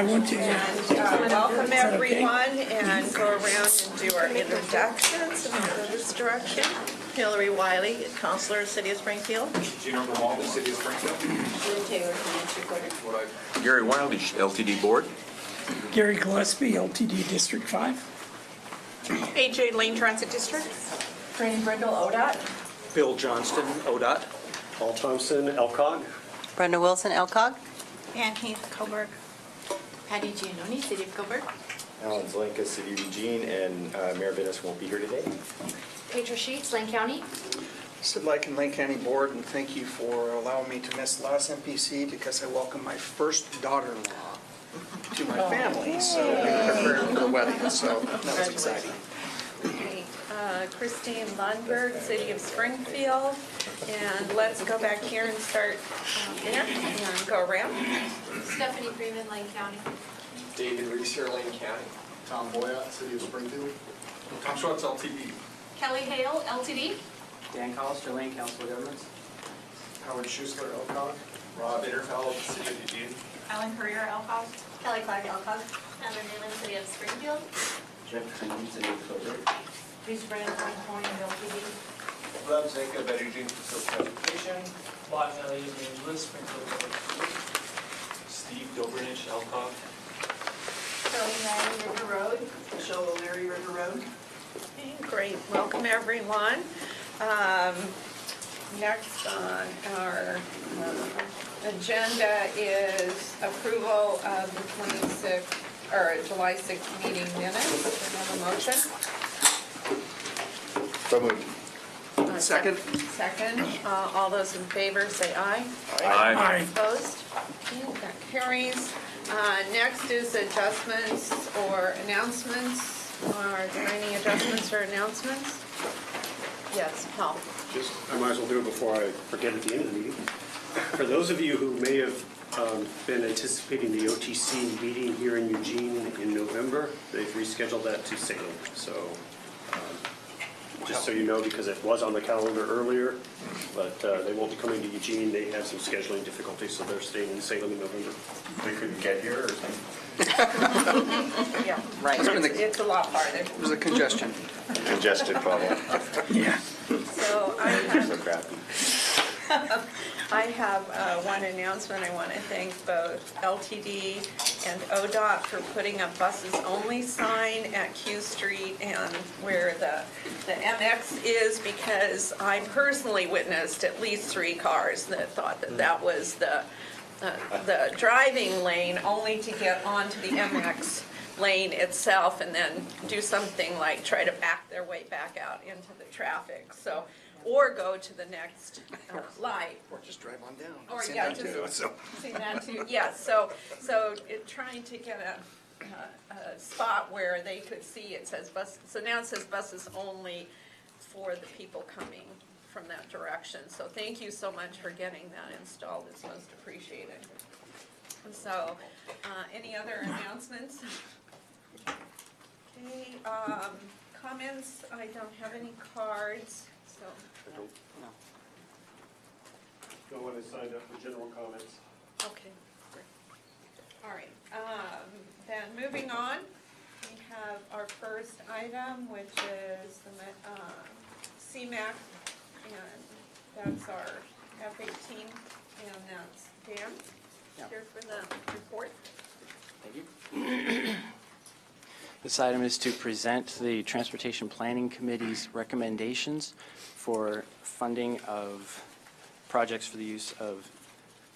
I want to. Welcome everyone, and go around and do our introductions, and I'll go this direction. Hillary Wiley, Counselor, City of Springfield. Gino Grimaldi, City of Springfield. Julie Taylor, Finance Recorder. Gary Wiley, LTD Board. Gary Gillespie, LTD District 5. AJ Lane Transit District. Franny Brindle, ODOT. Bill Johnston, ODOT. Paul Thompson, LCOG. Brenda Wilson, LCOG. And Heath Coburg. Patty Giannoni, City of Coburg. Alan Zelenka, City of Eugene, and Mayor Vinnis won't be here today. Petra Sheets, Lane County. Sid Lykin, Lane County Board, and thank you for allowing me to miss the last MPC because I welcomed my first daughter-in-law to my family, so we were preparing for the wedding, so that was exciting. Okay, Christine Lundberg, City of Springfield. And let's go back here and start there and go around. Stephanie Freeman, Lane County. David Reeser, Lane County. Tom Boyott, City of Springfield. Tom Schwartz, LTD. Kelly Hale, LTD. Dan Collister, Lane Council of Governments. Howard Schussler, LCOG. Rob Interfeld, City of Eugene. Alan Courier, LCOG. Kelly Clark, LCOG. Heather Newman, City of Springfield. Jeff Trinity, City of Coburg. Bruce Brand, Lane County, LTD. Rob Zeka, Better Eugene Facility Transportation. Lot Elliott, Angeles, Springfield. Steve Dobrinich, LCOG. Shirley Larry, River Road. Michelle O'Leary, River Road. Okay, great, welcome everyone. Next on our agenda is approval of the July 6th meeting minutes. Do I have a motion? So moved. Second. Second. All those in favor say aye. Aye. Opposed? Okay, that carries. Next is adjustments or announcements. Are there any adjustments or announcements? Yes, Paul. I might as well do it before I forget at the end of the meeting. For those of you who may have been anticipating the OTC meeting here in Eugene in November, they've rescheduled that to Salem. So just so you know, because it was on the calendar earlier, but they won't be coming to Eugene. They have some scheduling difficulties, so they're staying in Salem in November. They couldn't get here or something? Yeah, Right. it's a lot farther. It was a congestion. Congested problem. Yeah. So So crappy. I have one announcement. I want to thank both LTD and ODOT for putting up buses only sign at Q Street and where the MX is, because I personally witnessed at least 3 cars that thought that that was the driving lane, only to get onto the MX lane itself and then do something like try to back their way back out into the traffic. So, or go to the next light. Or just drive on down. Or I've seen yeah, that just too, so. see that too. Yeah, so trying to get a spot where they could see it says bus. So now it says buses only for the people coming from that direction. So thank you so much for getting that installed. It's most appreciated. And so, any other announcements? Okay, comments. I don't have any cards. So. No one has signed up for general comments. Okay, great. All right, then moving on, we have our first item, which is the CMAC, and that's our F-18, and that's Dan, here for the report. Thank you. This item is to present the Transportation Planning Committee's recommendations for funding of projects for the use of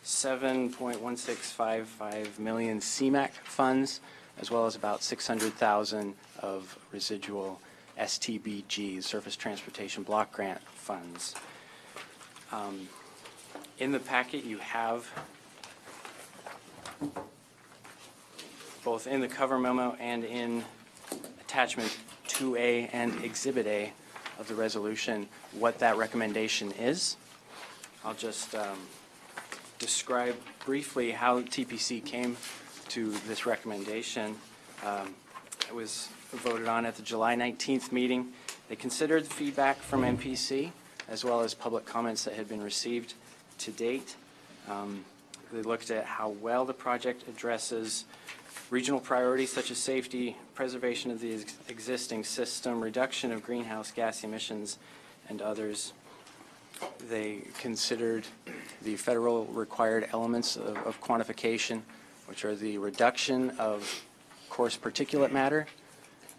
7.1655 million CMAC funds, as well as about 600,000 of residual STBG, Surface Transportation Block Grant funds. In the packet, you have both in the cover memo and in attachment 2A and Exhibit A of the resolution what that recommendation is. I'll just describe briefly how TPC came to this recommendation. It was voted on at the July 19th meeting. They considered the feedback from MPC as well as public comments that had been received to date. They looked at how well the project addresses regional priorities such as safety, preservation of the existing system, reduction of greenhouse gas emissions, and others. They considered the federal required elements of quantification, which are the reduction of coarse particulate matter,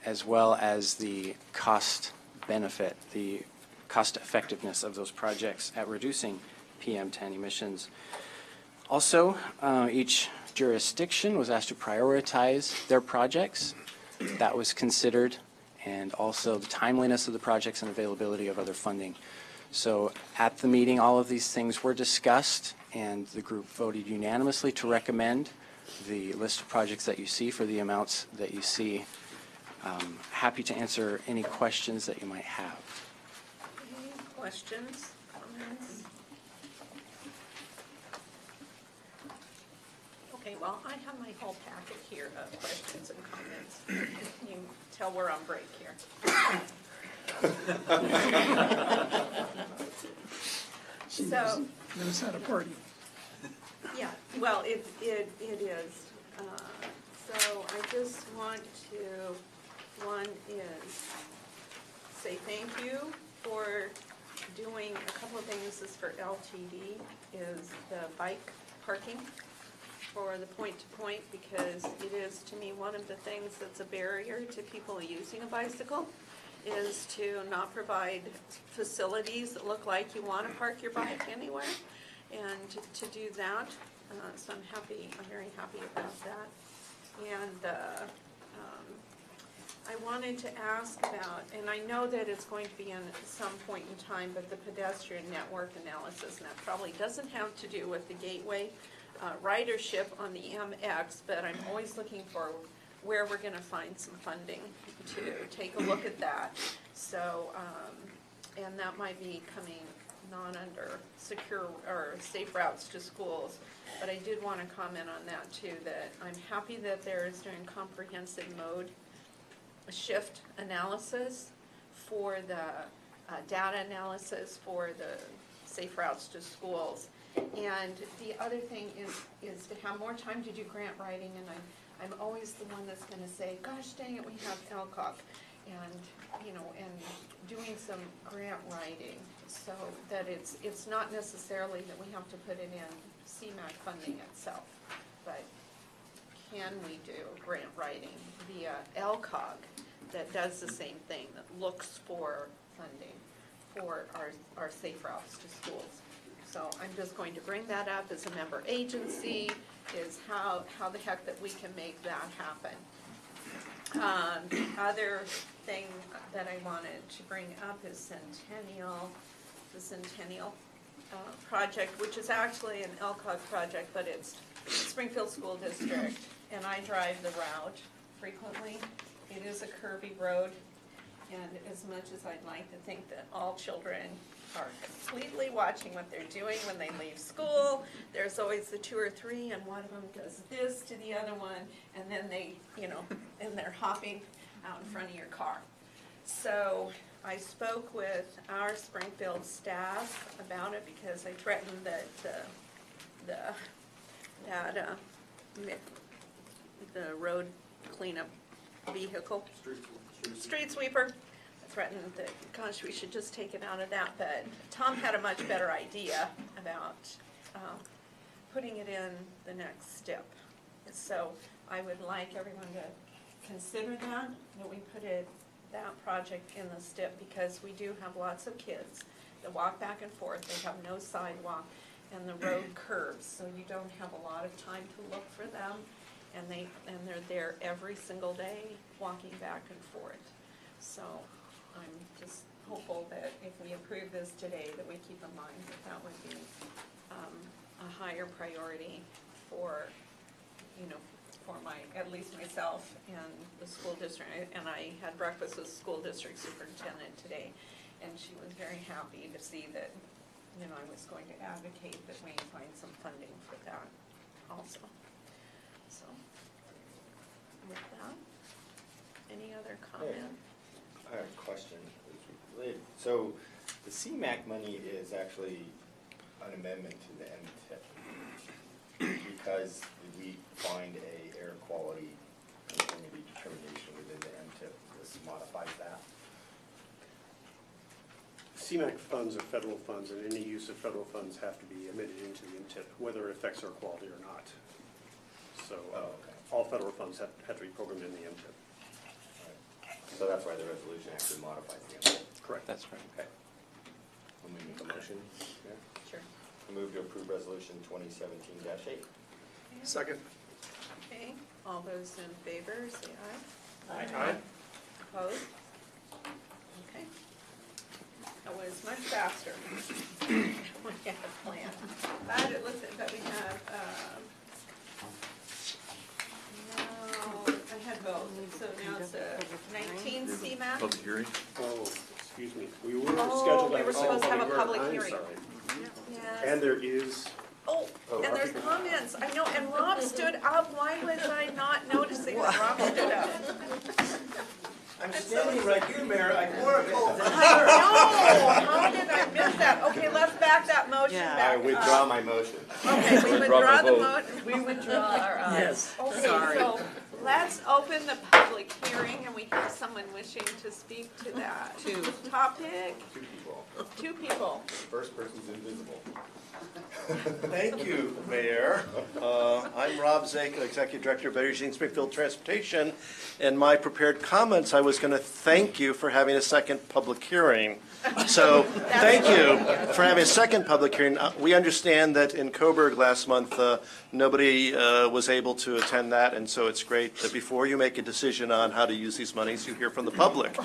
as well as the cost benefit, the cost effectiveness of those projects at reducing PM10 emissions. Also, each jurisdiction was asked to prioritize their projects. That was considered, and also the timeliness of the projects and availability of other funding. So at the meeting, all of these things were discussed, and the group voted unanimously to recommend the list of projects that you see for the amounts that you see. Happy to answer any questions that you might have. Any questions, comments? Okay, well, I have my whole packet here of questions and comments. You can tell we're on break here. She So, knows how to party. yeah, well, it is. So I just want to, one is say thank you for doing a couple of things. This is for LTD, is the bike parking for the point-to-point, because it is, to me, one of the things that's a barrier to people using a bicycle, is to not provide facilities that look like you want to park your bike anywhere, and to do that. So I'm very happy about that. And I wanted to ask about, and I know that it's going to be in some point in time, but the pedestrian network analysis, and that probably doesn't have to do with the gateway ridership on the MX, but I'm always looking for where we're going to find some funding to take a look at that. So, and that might be coming not under secure or safe routes to schools, but I did want to comment on that too, that I'm happy that there is doing comprehensive mode shift analysis for the data analysis for the safe routes to schools. And the other thing is to have more time to do grant writing, and I'm always the one that's going to say, gosh dang it, we have LCOG, and, you know, and doing some grant writing so that it's not necessarily that we have to put it in CMAQ funding itself, but can we do grant writing via LCOG that does the same thing, that looks for funding for our safe routes to schools. So I'm just going to bring that up as a member agency, is how the heck that we can make that happen. The other thing that I wanted to bring up is the Centennial project, which is actually an LCOG project, but it's Springfield School District, and I drive the route frequently. It is a curvy road, and as much as I'd like to think that all children are completely watching what they're doing when they leave school, there's always the 2 or 3, and one of them does this to the other one, and then they, you know, and they're hopping out in front of your car. So I spoke with our Springfield staff about it, because I threatened that the road cleanup vehicle, street sweeper, I threatened that, gosh, we should just take it out of that, but Tom had a much better idea about putting it in the next step. So I would like everyone to consider that we put that project in the STIP, because we do have lots of kids that walk back and forth. They have no sidewalk, and the road curves, so you don't have a lot of time to look for them, and they're there every single day walking back and forth. So I'm just hopeful that if we approve this today, that we keep in mind that would be a higher priority for, you know, for at least myself and the school district. And I had breakfast with the school district superintendent today, and she was very happy to see that, you know, I was going to advocate that we find some funding for that also. So, with that, any other comment? I have a question. Related. So the CMAQ money is actually an amendment to the MTIP, because we find a air quality conformity determination within the MTIP. This modifies that. CMAQ funds are federal funds, and any use of federal funds have to be admitted into the MTIP, whether it affects our quality or not. So all federal funds have to be programmed in the MTIP. So that's why the resolution actually modifies the MTIP. Correct. That's correct. Okay. Let me make a motion. Yeah. Sure. I move to approve resolution 2017-8. Second. Okay, all those in favor, say aye. Aye. Opposed? Okay. That was much faster. We had a plan. But it looks like that we have, no, I had both. So now it's a 19 CMAC. Public hearing? Oh, excuse me. We were Oh, scheduled to we have were supposed to have a public I'm hearing. sorry. Yes. And there is, Oh, and there's comments. I know, and Rob stood up. Why was I not noticing that Rob stood up? I'm standing right here, Mayor, I wore a coat. I know, how did I miss that? Okay, let's back that motion back I up. withdraw my motion. Okay, we withdraw the vote. We withdraw our Yes. Okay, Sorry. so let's open the public hearing, and we have someone wishing to speak to that topic. Two people. Two people. First person's invisible. Thank you, Mayor. I'm Rob Zakin, Executive Director of Better Eugene Springfield Transportation. In my prepared comments, I was going to thank you for having a second public hearing. So thank you for having a second public hearing. We understand that in Coburg last month, nobody was able to attend that, and so it's great that before you make a decision on how to use these monies, you hear from the public.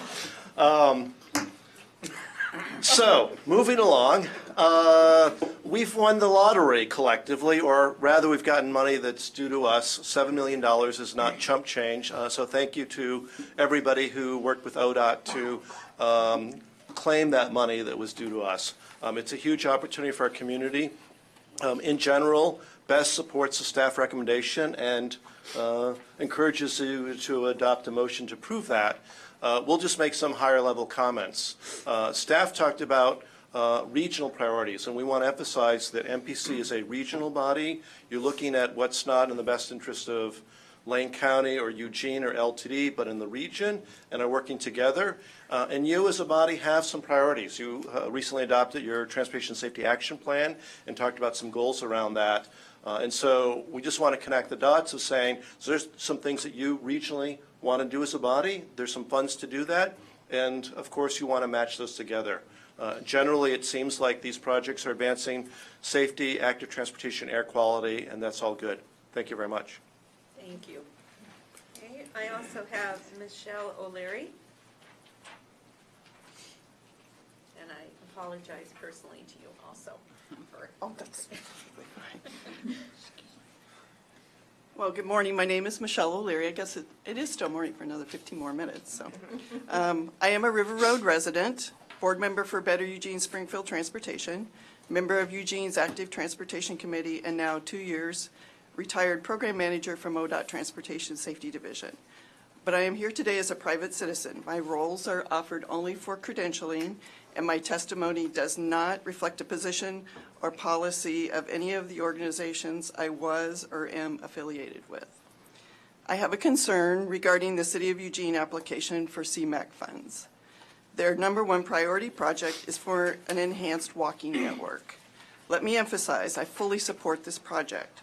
So, moving along, we've won the lottery collectively, or rather we've gotten money that's due to us. $7 million is not chump change, so thank you to everybody who worked with ODOT to claim that money that was due to us. It's a huge opportunity for our community. In general, BEST supports the staff recommendation and encourages you to adopt a motion to approve that. We'll just make some higher level comments. Staff talked about regional priorities, and we want to emphasize that MPC is a regional body. You're looking at what's not in the best interest of Lane County or Eugene or LTD, but in the region, and are working together. And you as a body have some priorities. You recently adopted your Transportation Safety Action Plan and talked about some goals around that. And so we just want to connect the dots of saying, so there's some things that you regionally want to do as a body. There's some funds to do that. And of course, you want to match those together. Generally, it seems like these projects are advancing safety, active transportation, air quality, and that's all good. Thank you very much. Thank you. Okay, I also have Michelle O'Leary. And I apologize personally to you also for. Oh, that's Well, good morning. My name is Michelle O'Leary. I guess it is still morning for another 15 more minutes. So, I am a River Road resident, board member for Better Eugene Springfield Transportation, member of Eugene's Active Transportation Committee, and now 2 years retired program manager from ODOT Transportation Safety Division. But I am here today as a private citizen. My roles are offered only for credentialing, and my testimony does not reflect a position or policy of any of the organizations I was or am affiliated with. I have a concern regarding the City of Eugene application for CMAQ funds. Their #1 priority project is for an enhanced walking network. Let me emphasize, I fully support this project.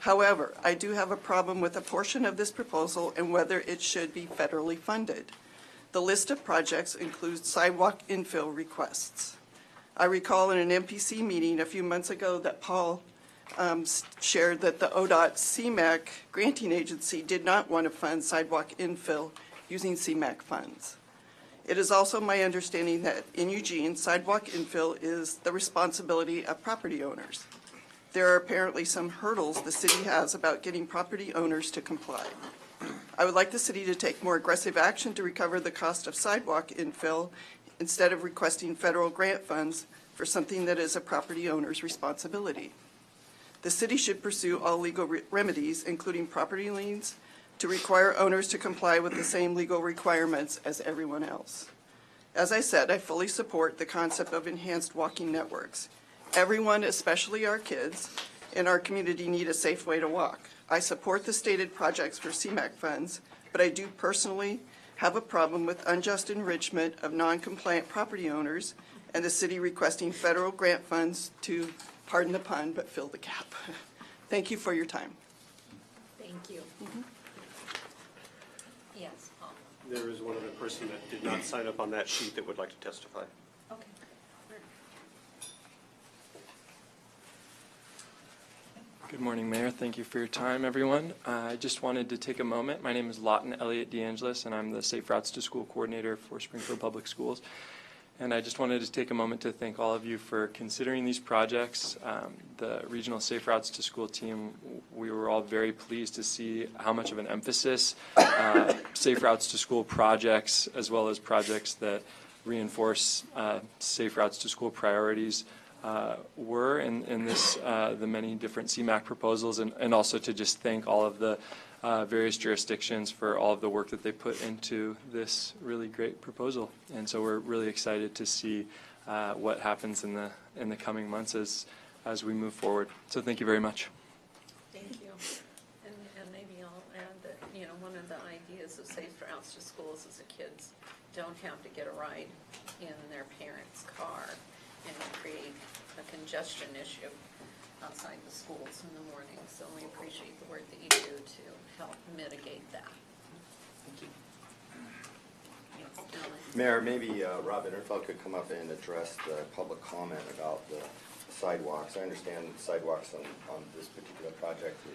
However, I do have a problem with a portion of this proposal and whether it should be federally funded. The list of projects includes sidewalk infill requests. I recall in an MPC meeting a few months ago that Paul shared that the ODOT CMAQ granting agency did not want to fund sidewalk infill using CMAQ funds. It is also my understanding that in Eugene, sidewalk infill is the responsibility of property owners. There are apparently some hurdles the city has about getting property owners to comply. I would like the city to take more aggressive action to recover the cost of sidewalk infill instead of requesting federal grant funds for something that is a property owner's responsibility. The city should pursue all legal remedies, including property liens, to require owners to comply with the same legal requirements as everyone else. As I said, I fully support the concept of enhanced walking networks. Everyone, especially our kids, and our community need a safe way to walk. I support the stated projects for CMAQ funds, but I do personally have a problem with unjust enrichment of non-compliant property owners and the city requesting federal grant funds to, pardon the pun, but fill the gap. Thank you for your time. Thank you. Yes, Paul. There is one other person that did not sign up on that sheet that would like to testify. Okay. Good morning, Mayor. Thank you for your time, everyone. I just wanted to take a moment. My name is Lawton Elliott DeAngelis, and I'm the Safe Routes to School Coordinator for Springfield Public Schools. And I just wanted to take a moment to thank all of you for considering these projects. The Regional Safe Routes to School team, we were all very pleased to see how much of an emphasis Safe Routes to School projects, as well as projects that reinforce Safe Routes to School priorities, were in this, the many different CMAQ proposals, and also to just thank all of the various jurisdictions for all of the work that they put into this really great proposal. And so we're really excited to see what happens in the coming months as we move forward. So thank you very much. Thank you. And maybe I'll add that, one of the ideas of Safe Routes to Schools is that kids don't have to get a ride in their parents' car and create a congestion issue outside the schools in the morning. So we appreciate the work that you do to help mitigate that. Thank you. Yes, Ellen. Mayor, maybe Rob Interfeld could come up and address the public comment about the sidewalks. I understand sidewalks on this particular project, the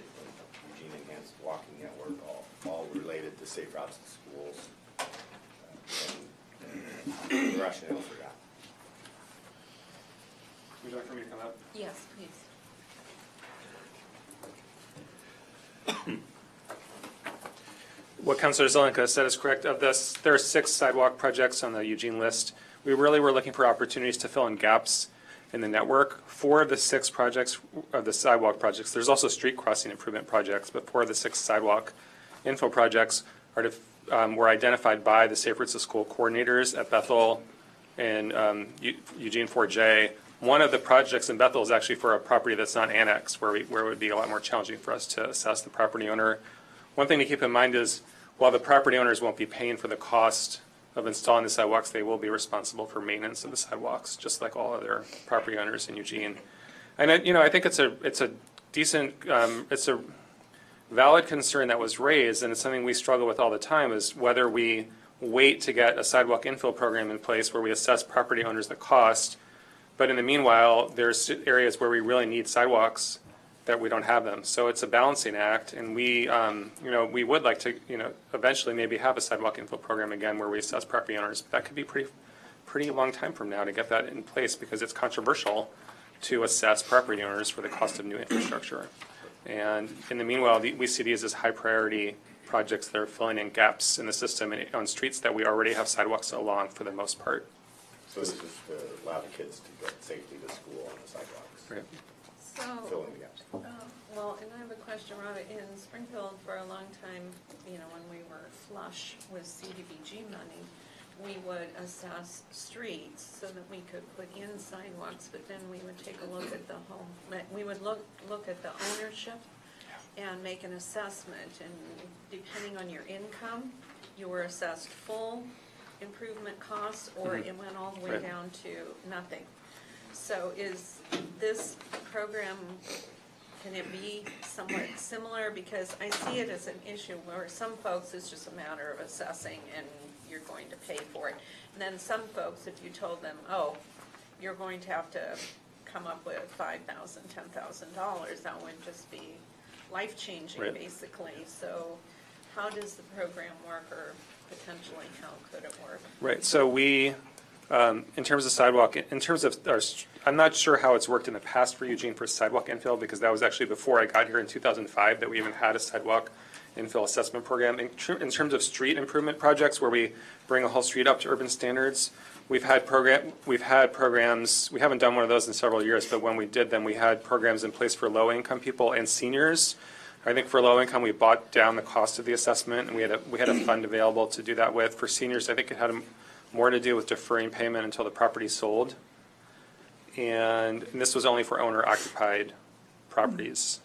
Eugene Enhanced Walking Network, all related to Safe Routes to Schools, and the rationale for that. Would you like for me to come up? Yes, please. What Councilor Zelenka said is correct. Of this, there are 6 sidewalk projects on the Eugene list. We really were looking for opportunities to fill in gaps in the network. 4 of the 6 projects of the sidewalk projects, there's also street crossing improvement projects, but 4 of the 6 sidewalk info projects were identified by the Safe Routes to School coordinators at Bethel and Eugene 4J. One of the projects in Bethel is actually for a property that's not annexed, where it would be a lot more challenging for us to assess the property owner. One thing to keep in mind is, while the property owners won't be paying for the cost of installing the sidewalks, they will be responsible for maintenance of the sidewalks, just like all other property owners in Eugene. And I think it's a decent, it's a valid concern that was raised, and it's something we struggle with all the time, is whether we wait to get a sidewalk infill program in place where we assess property owners the cost, but in the meanwhile, there's areas where we really need sidewalks that we don't have them. So it's a balancing act, and we we would like to, eventually maybe have a sidewalk infill program again where we assess property owners. But that could be pretty long time from now to get that in place, because it's controversial to assess property owners for the cost of new infrastructure. And in the meanwhile, we see these as high priority projects that are filling in gaps in the system and on streets that we already have sidewalks along for the most part. So this is to allow the kids to get safely to school on the sidewalks. Right. So, Fill in the gaps. well, and I have a question, Robert. In Springfield, for a long time, when we were flush with CDBG money, we would assess streets so that we could put in sidewalks, but then we would take a look at the home. We would look at the ownership and make an assessment, and depending on your income, you were assessed full improvement costs, or it went all the way Right. down to nothing. So is this program, can it be somewhat similar? Because I see it as an issue where some folks, it's just a matter of assessing and you're going to pay for it. And then some folks, if you told them, oh, you're going to have to come up with $5,000, $10,000, that would just be life-changing, Right. basically. So how does the program work, or potentially how could it work? Right, so we, in terms of sidewalk, in terms of I'm not sure how it's worked in the past for Eugene for sidewalk infill, because that was actually before I got here in 2005 that we even had a sidewalk infill assessment program. In terms of street improvement projects where we bring a whole street up to urban standards, we've had programs, we haven't done one of those in several years, but when we did them, we had programs in place for low-income people and seniors. I think for low income, we bought down the cost of the assessment, and we had a fund available to do that with. For seniors, I think it had more to do with deferring payment until the property sold. And this was only for owner-occupied properties.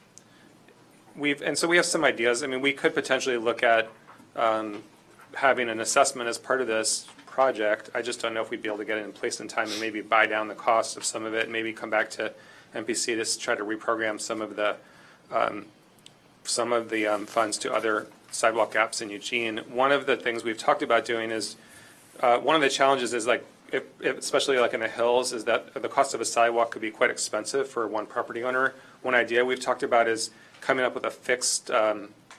So we have some ideas. I mean, we could potentially look at having an assessment as part of this project. I just don't know if we'd be able to get it in place in time and maybe buy down the cost of some of it, maybe come back to MPC to try to reprogram some of the funds to other sidewalk gaps in Eugene. One of the things we've talked about doing is, one of the challenges is like, especially like in the hills, is that the cost of a sidewalk could be quite expensive for one property owner. One idea we've talked about is coming up with a fixed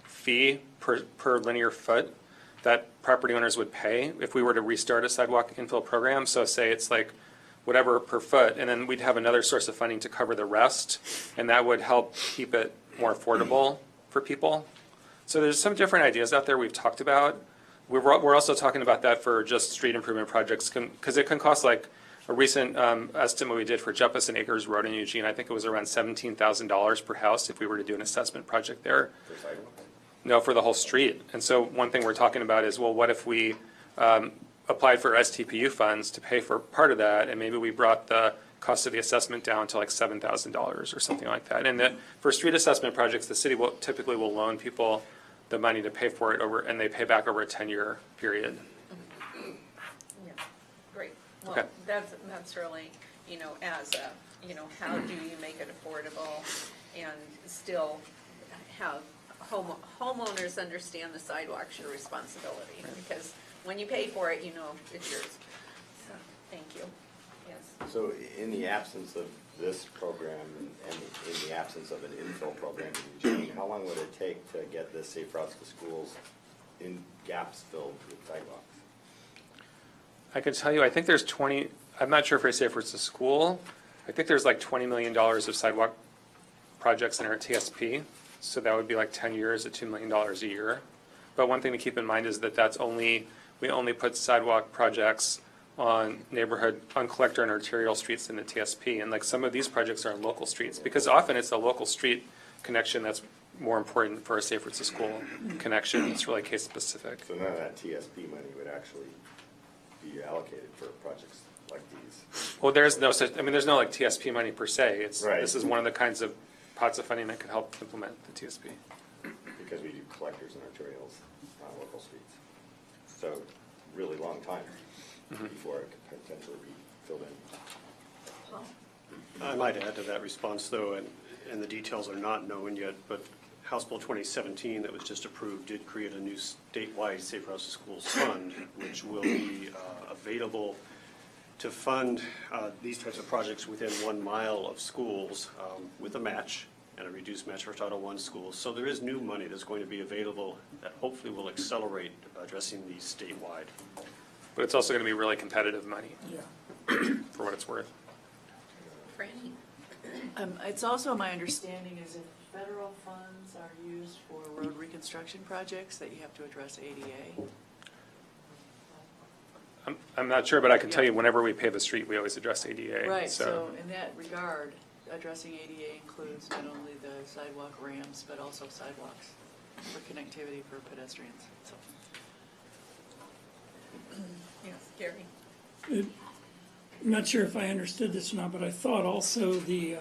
fee per linear foot that property owners would pay if we were to restart a sidewalk infill program. So say it's like whatever per foot, and then we'd have another source of funding to cover the rest, and that would help keep it more affordable for people. So there's some different ideas out there we've talked about. We're also talking about that for just street improvement projects, because it can cost, like a recent estimate we did for Jefferson Acres Road in Eugene, I think it was around $17,000 per house if we were to do an assessment project there. For sidewalks? No, for the whole street. And so one thing we're talking about is, well, what if we applied for STPU funds to pay for part of that, and maybe we brought the cost of the assessment down to like $7,000 or something like that. And for street assessment projects, the city typically will loan people the money to pay for it and they pay back over a 10-year period. Yeah, great. Well, Okay. that's really, how do you make it affordable and still have homeowners understand the sidewalk's your responsibility? Because when you pay for it, it's yours. So, thank you. Yes. So in the absence of this program and in the absence of an infill program in Eugene, how long would it take to get the Safe Routes to Schools in gaps filled with sidewalks? I can tell you, I think there's I'm not sure if I say if it's a school, I think there's like $20 million of sidewalk projects in our TSP. So that would be like 10 years at $2 million a year. But one thing to keep in mind is that we only put sidewalk projects on collector and arterial streets in the TSP. And like some of these projects are on local streets, because often it's a local street connection that's more important for a Safe Routes to School connection. It's really case specific. So none of that TSP money would actually be allocated for projects like these? Well, there's no like TSP money per se. Right. This is one of the kinds of pots of funding that could help implement the TSP. Because we do collectors and arterials on local streets. So really long time before it could potentially be filled in. I might add to that response, though, and the details are not known yet, but House Bill 2017 that was just approved did create a new statewide Safe Routes to Schools fund, which will be available to fund these types of projects within 1 mile of schools with a match and a reduced match for Title I schools. So there is new money that's going to be available that hopefully will accelerate addressing these statewide. But it's also going to be really competitive money. Yeah. For what it's worth. Franny? It's also my understanding is if federal funds are used for road reconstruction projects, that you have to address ADA. I'm not sure, but I can tell you whenever we pave a street, we always address ADA. Right, so in that regard, addressing ADA includes not only the sidewalk ramps, but also sidewalks for connectivity for pedestrians. So. Yes, Gary? I'm not sure if I understood this or not, but I thought also the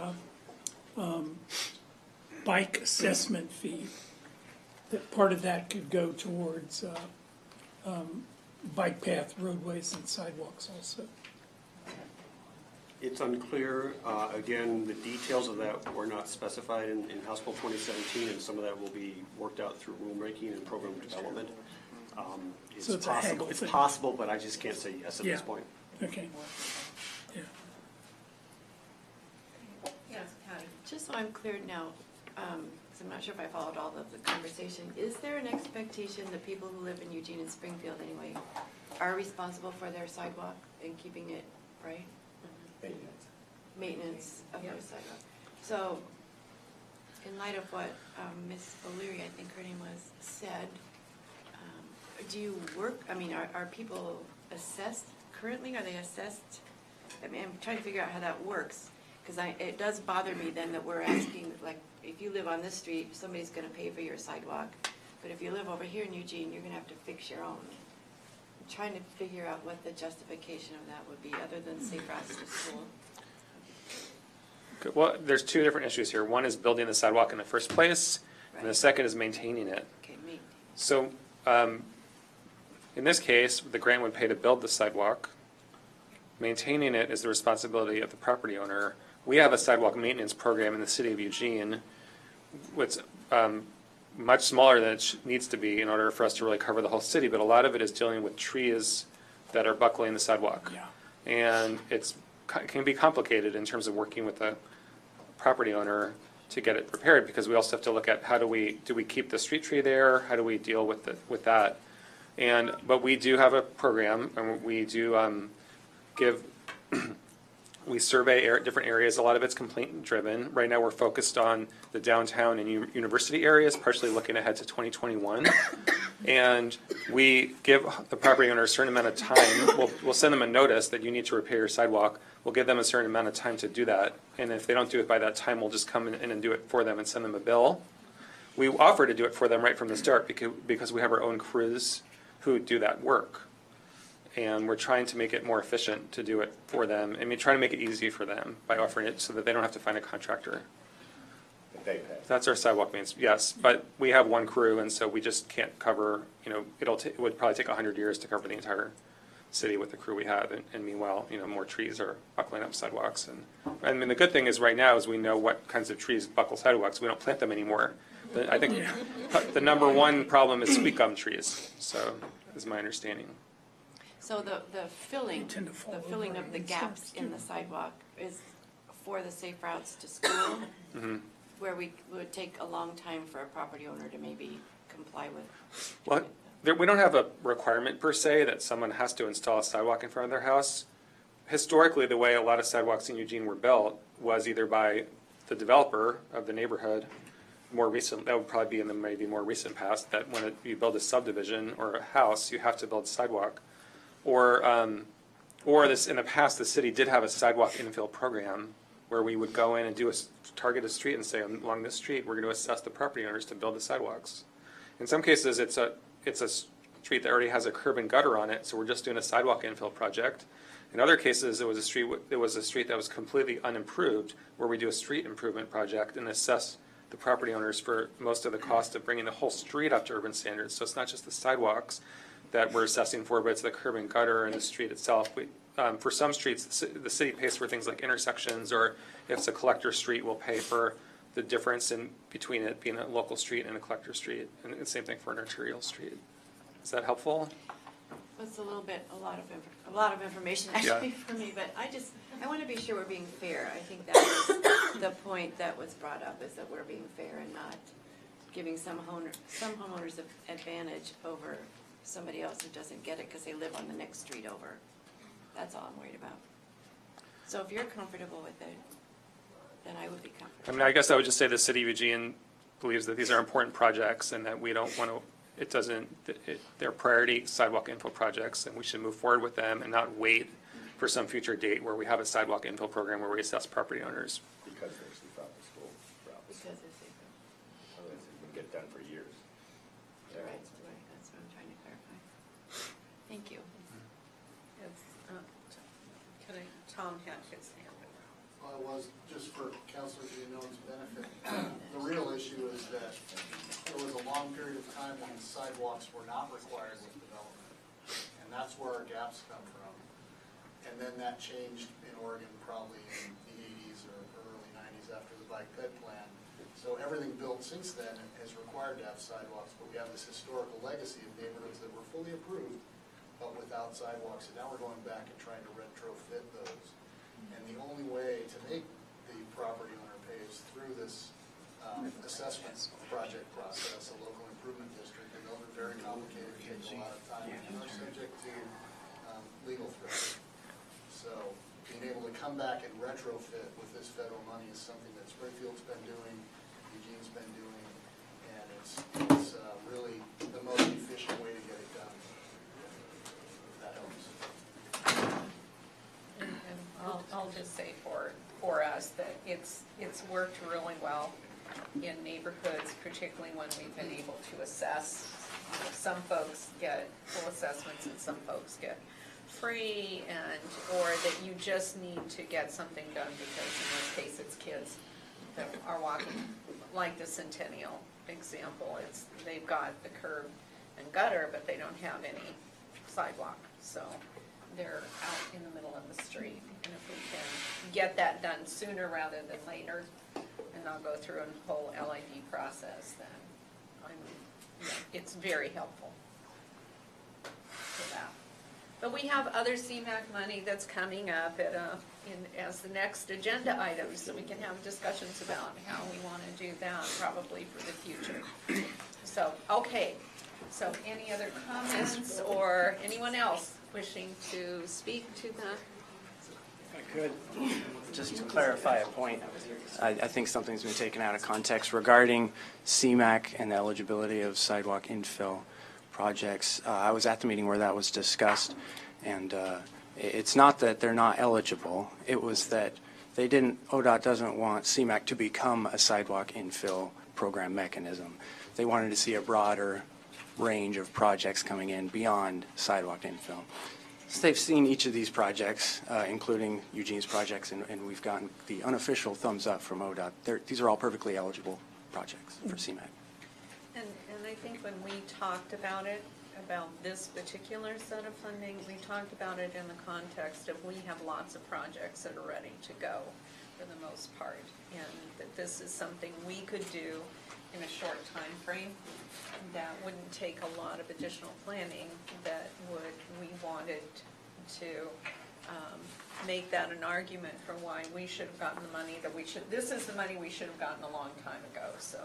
bike assessment fee, that part of that could go towards bike path, roadways, and sidewalks also. It's unclear. Again, the details of that were not specified in House Bill 2017, and some of that will be worked out through rulemaking and program development. So it's a haggle It's thing. possible, but I just can't say yes at this point. Okay. Yeah. Yes, Patty? Just so I'm clear now, because I'm not sure if I followed all of the conversation, is there an expectation that people who live in Eugene and Springfield anyway are responsible for their sidewalk and keeping it right? Maintenance of their sidewalk. So, in light of what Ms. O'Leary, I think her name was, said, do you work, are people assessed currently? Are they assessed? I'm trying to figure out how that works, because it does bother me then that we're asking, like, if you live on this street, somebody's gonna pay for your sidewalk, but if you live over here in Eugene, you're gonna have to fix your own. I'm trying to figure out what the justification of that would be, other than Safe Routes to School. Well, there's two different issues here. One is building the sidewalk in the first place, and the Right. second is maintaining it. Okay, me, So, in this case, the grant would pay to build the sidewalk. Maintaining it is the responsibility of the property owner. We have a sidewalk maintenance program in the city of Eugene, which, much smaller than it needs to be in order for us to really cover the whole city, but a lot of it is dealing with trees that are buckling the sidewalk. Yeah. And it can be complicated in terms of working with the property owner to get it repaired, because we also have to look at do we keep the street tree there? How do we deal with that? But we do have a program, and we do we survey different areas. A lot of it's complaint driven. Right now, we're focused on the downtown and university areas, partially looking ahead to 2021. And we give the property owner a certain amount of time. We'll send them a notice that you need to repair your sidewalk. We'll give them a certain amount of time to do that. And if they don't do it by that time, we'll just come in and do it for them and send them a bill. We offer to do it for them right from the start because we have our own crews who do that work. And we're trying to make it more efficient to do it for them. I mean, trying to make it easy for them by offering it so that they don't have to find a contractor. They pay. That's our sidewalk maintenance, yes. But we have one crew, and so we just can't cover, it would probably take 100 years to cover the entire city with the crew we have. And meanwhile, more trees are buckling up sidewalks. And I mean, the good thing is right now is we know what kinds of trees buckle sidewalks. We don't plant them anymore. But I think the number one problem is sweet gum trees, so is my understanding. so the filling, tend to fall the filling over of the in gaps steps, in too. the sidewalk is for the safe routes to school, where we would take a long time for a property owner to maybe comply with. Well, we don't have a requirement per se that someone has to install a sidewalk in front of their house. Historically, the way a lot of sidewalks in Eugene were built was either by the developer of the neighborhood. More recent, that would probably be in the maybe more recent past, that when you build a subdivision or a house, you have to build a sidewalk. Or this, in the past, the city did have a sidewalk infill program where we would go in and target a street and say, along this street, we're going to assess the property owners to build the sidewalks. In some cases, it's a street that already has a curb and gutter on it, so we're just doing a sidewalk infill project. In other cases, it was a street that was completely unimproved, where we do a street improvement project and assess the property owners for most of the cost of bringing the whole street up to urban standards. So it's not just the sidewalks that we're assessing for, but it's the curb and gutter and the street itself. For some streets, the city pays for things like intersections, or if it's a collector street, we'll pay for the difference in between it being a local street and a collector street. And the same thing for an arterial street. Is that helpful? It's a lot of information actually for me, but I want to be sure we're being fair. I think that was the point that was brought up, is that we're being fair and not giving some homeowners an advantage over somebody else who doesn't get it because they live on the next street over. That's all I'm worried about. So if you're comfortable with it, then I would be comfortable. I mean, I guess I would just say the city of Eugene believes that these are important projects and that we don't want to, they're priority sidewalk infill projects, and we should move forward with them and not wait for some future date where we have a sidewalk infill program where we assess property owners. Because they're safe out the school routes. Because they're safer. Otherwise, it would get done for years. Right, that's what I'm trying to clarify. Thank you. Tom had his hand up. Well, it was just for Councilor Gianone's benefit. The real issue is that there was a long period of time when sidewalks were not required with development. And that's where our gaps come from. And then that changed in Oregon probably in the 80s or early 90s after the bike ped plan. So everything built since then has required to have sidewalks, but we have this historical legacy of neighborhoods that were fully approved, but without sidewalks. And now we're going back and trying to retrofit those. And the only way to make the property owner pay is through this assessment project process, a local improvement district, and those are very complicated, take a lot of time, and are subject to legal threats. So being able to come back and retrofit with this federal money is something that Springfield's been doing, Eugene's been doing, and it's really the most efficient way to get it done. That helps. And I'll just say for us that it's worked really well in neighborhoods, particularly when we've been able to assess. Some folks get full assessments and some folks get free or that you just need to get something done because in this case it's kids that are walking, like the Centennial example, they've got the curb and gutter, but they don't have any sidewalk, so they're out in the middle of the street. And if we can get that done sooner rather than later, and not go through a whole LID process, then it's very helpful for that. But we have other CMAQ money that's coming up as the next agenda items, so we can have discussions about how we want to do that probably for the future. So, okay. So any other comments or anyone else wishing to speak to that? I could, just to clarify a point, I think something's been taken out of context regarding CMAQ and the eligibility of sidewalk infill projects. I was at the meeting where that was discussed, and it's not that they're not eligible. It was that ODOT doesn't want CMAQ to become a sidewalk infill program mechanism. They wanted to see a broader range of projects coming in beyond sidewalk infill. So they've seen each of these projects, including Eugene's projects, and we've gotten the unofficial thumbs up from ODOT. These are all perfectly eligible projects for CMAQ. And I think when we talked about it, about this particular set of funding, we talked about it in the context of we have lots of projects that are ready to go for the most part, and that this is something we could do in a short time frame that wouldn't take a lot of additional planning, that we wanted to make that an argument for why we should have gotten the money this is the money we should have gotten a long time ago. So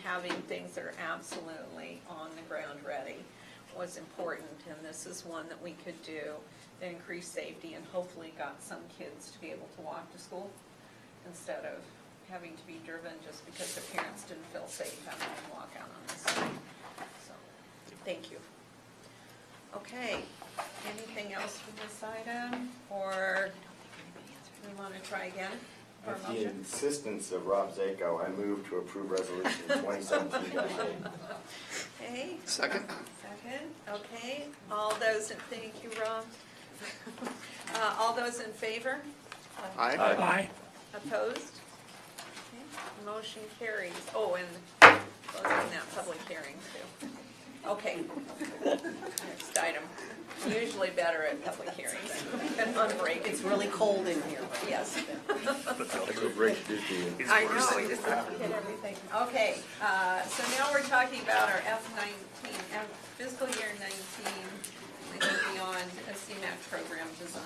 having things that are absolutely on the ground ready was important, and this is one that we could do to increase safety and hopefully got some kids to be able to walk to school instead of having to be driven just because their parents didn't feel safe having them walk out on the street. So, thank you. Okay, anything else for this item, or we want to try again for a At the motion? insistence of Rob Zako, I move to approve resolution 2017-8. Okay. Second. Second, okay. All those, thank you, Rob. All those in favor? Aye. Aye. Opposed? Okay, motion carries. Oh, and closing that public hearing too. Okay. Next item. Usually better at public hearings than on break. It's really cold in here. Yes. That's what break do to you. I know, we just have to hit everything. Okay, so now we're talking about our F19, fiscal year 19, I think beyond a CMAQ program design.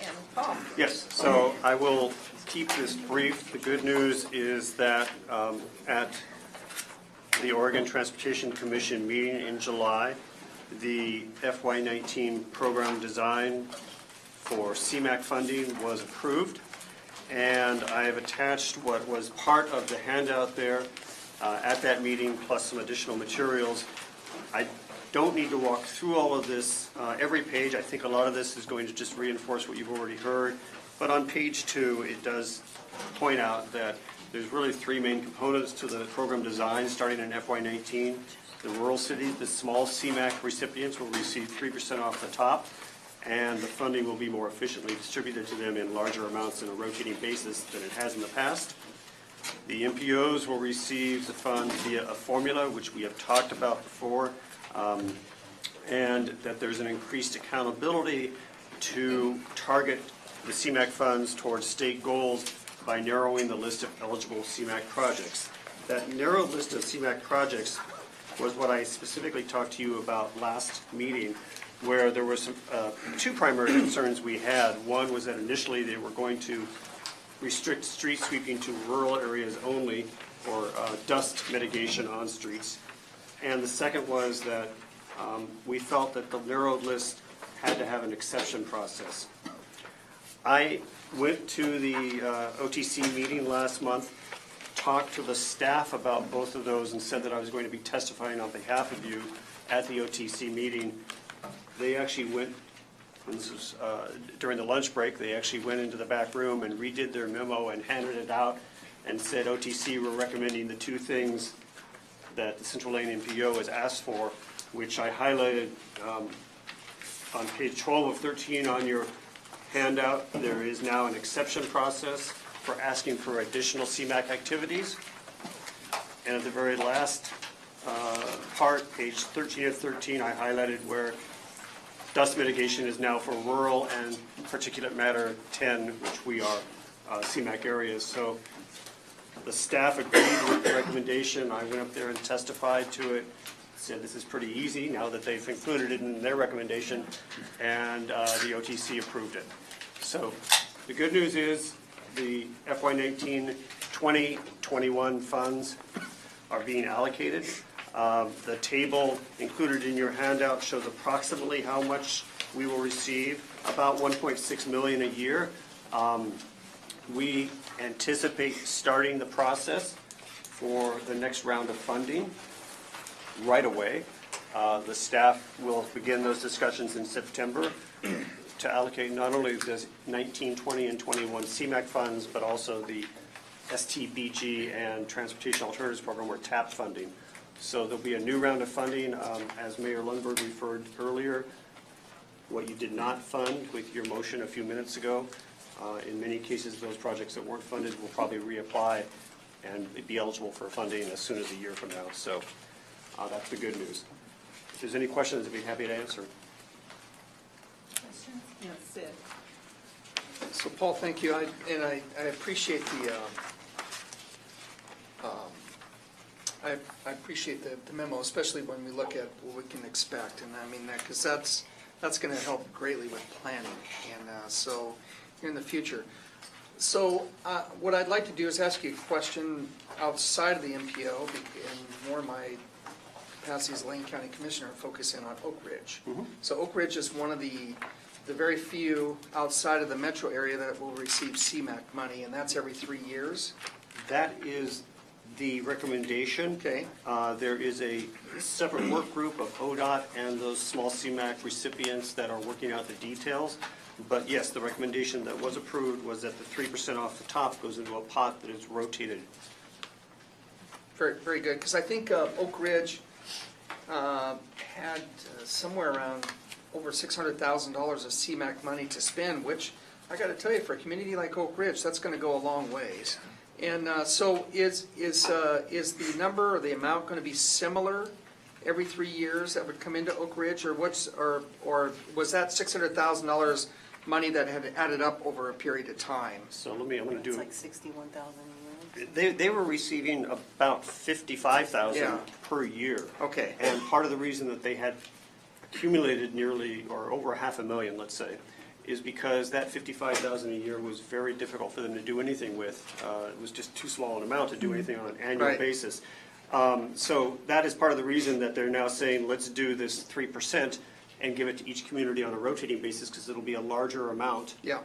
And Paul. Yes, so I will keep this brief. The good news is that at the Oregon Transportation Commission meeting in July, the FY19 program design for CMAQ funding was approved, and I have attached what was part of the handout there at that meeting, plus some additional materials. I don't need to walk through all of this, every page. I think a lot of this is going to just reinforce what you've already heard. But on page 2, it does point out that there's really 3 main components to the program design starting in FY19. The rural cities, the small CMAQ recipients will receive 3% off the top, and the funding will be more efficiently distributed to them in larger amounts on a rotating basis than it has in the past. The MPOs will receive the fund via a formula, which we have talked about before, and that there's an increased accountability to target the CMAQ funds towards state goals by narrowing the list of eligible CMAQ projects. That narrowed list of CMAQ projects was what I specifically talked to you about last meeting, where there were some 2 primary concerns we had. One was that initially they were going to restrict street sweeping to rural areas only, or dust mitigation on streets. And the second was that we felt that the narrowed list had to have an exception process. I went to the OTC meeting last month, talked to the staff about both of those, and said that I was going to be testifying on behalf of you at the OTC meeting. They actually went, and this was during the lunch break, they actually went into the back room and redid their memo and handed it out and said, OTC, we're recommending the 2 things that the Central Lane NPO has asked for. which I highlighted on page 12 of 13 on your handout. There is now an exception process for asking for additional CMAQ activities. And at the very last part, page 13 of 13, I highlighted where dust mitigation is now for rural and particulate matter 10, which we are CMAQ areas. So the staff agreed with the recommendation. I went up there and testified to it, said this is pretty easy now that they've included it in their recommendation, and the OTC approved it. So the good news is the FY19, 20, 21 funds are being allocated. The table included in your handout shows approximately how much we will receive, about 1.6 million a year. We anticipate starting the process for the next round of funding right away. The staff will begin those discussions in September to allocate not only the 19, 20, and 21 CMAQ funds, but also the STBG and Transportation Alternatives Program, or TAP funding. So there'll be a new round of funding. As Mayor Lundberg referred earlier, what you did not fund with your motion a few minutes ago, in many cases, those projects that weren't funded will probably reapply and be eligible for funding as soon as a year from now. So that's the good news. If there's any questions, I'd be happy to answer. Yes, Sid. So Paul, thank you. I appreciate I appreciate the memo, especially when we look at what we can expect. And I mean, because that's going to help greatly with planning. And so in the future. So what I'd like to do is ask you a question outside of the MPO, and more my capacity as Lane County Commissioner, focusing on Oak Ridge. So Oak Ridge is one of the very few outside of the metro area that will receive CMAQ money, and that's every 3 years. That is the recommendation. Okay. There is a separate work group of ODOT and those small CMAQ recipients that are working out the details. But yes, the recommendation that was approved was that the 3% off the top goes into a pot that is rotated. Very, very good, because I think Oak Ridge had somewhere around over $600,000 of CMAQ money to spend, which I got to tell you, for a community like Oak Ridge, that's going to go a long ways. And so is the number or the amount going to be similar every 3 years that would come into Oak Ridge, or was that $600,000 money that had added up over a period of time? So I'm going to do. It's like 61,000 a year. They were receiving about 55,000 Yeah. per year. Okay. And part of the reason that they had accumulated nearly, or over $500,000, let's say, is because that 55,000 a year was very difficult for them to do anything with. It was just too small an amount to do anything on an annual Right. basis. So that is part of the reason that they're now saying, let's do this 3% and give it to each community on a rotating basis, because it'll be a larger amount. Yeah.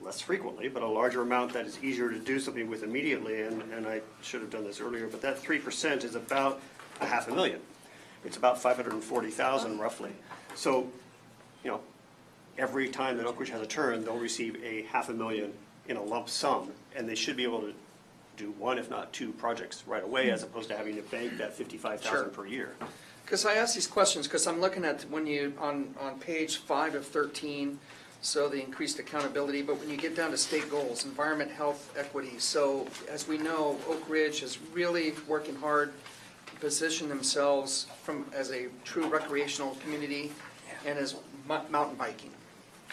Less frequently, but a larger amount that is easier to do something with immediately, and I should have done this earlier, but that 3% is about $500,000. It's about 540,000 roughly. So, you know, every time that Oak Ridge has a turn, they'll receive $500,000 in a lump sum, and they should be able to do one, if not two projects right away, as opposed to having to bank that 55,000 per year. Because I ask these questions because I'm looking at when you, on page 5 of 13, so the increased accountability, but when you get down to state goals, environment, health, equity. So as we know, Oak Ridge is really working hard to position themselves as a true recreational community and as mountain biking.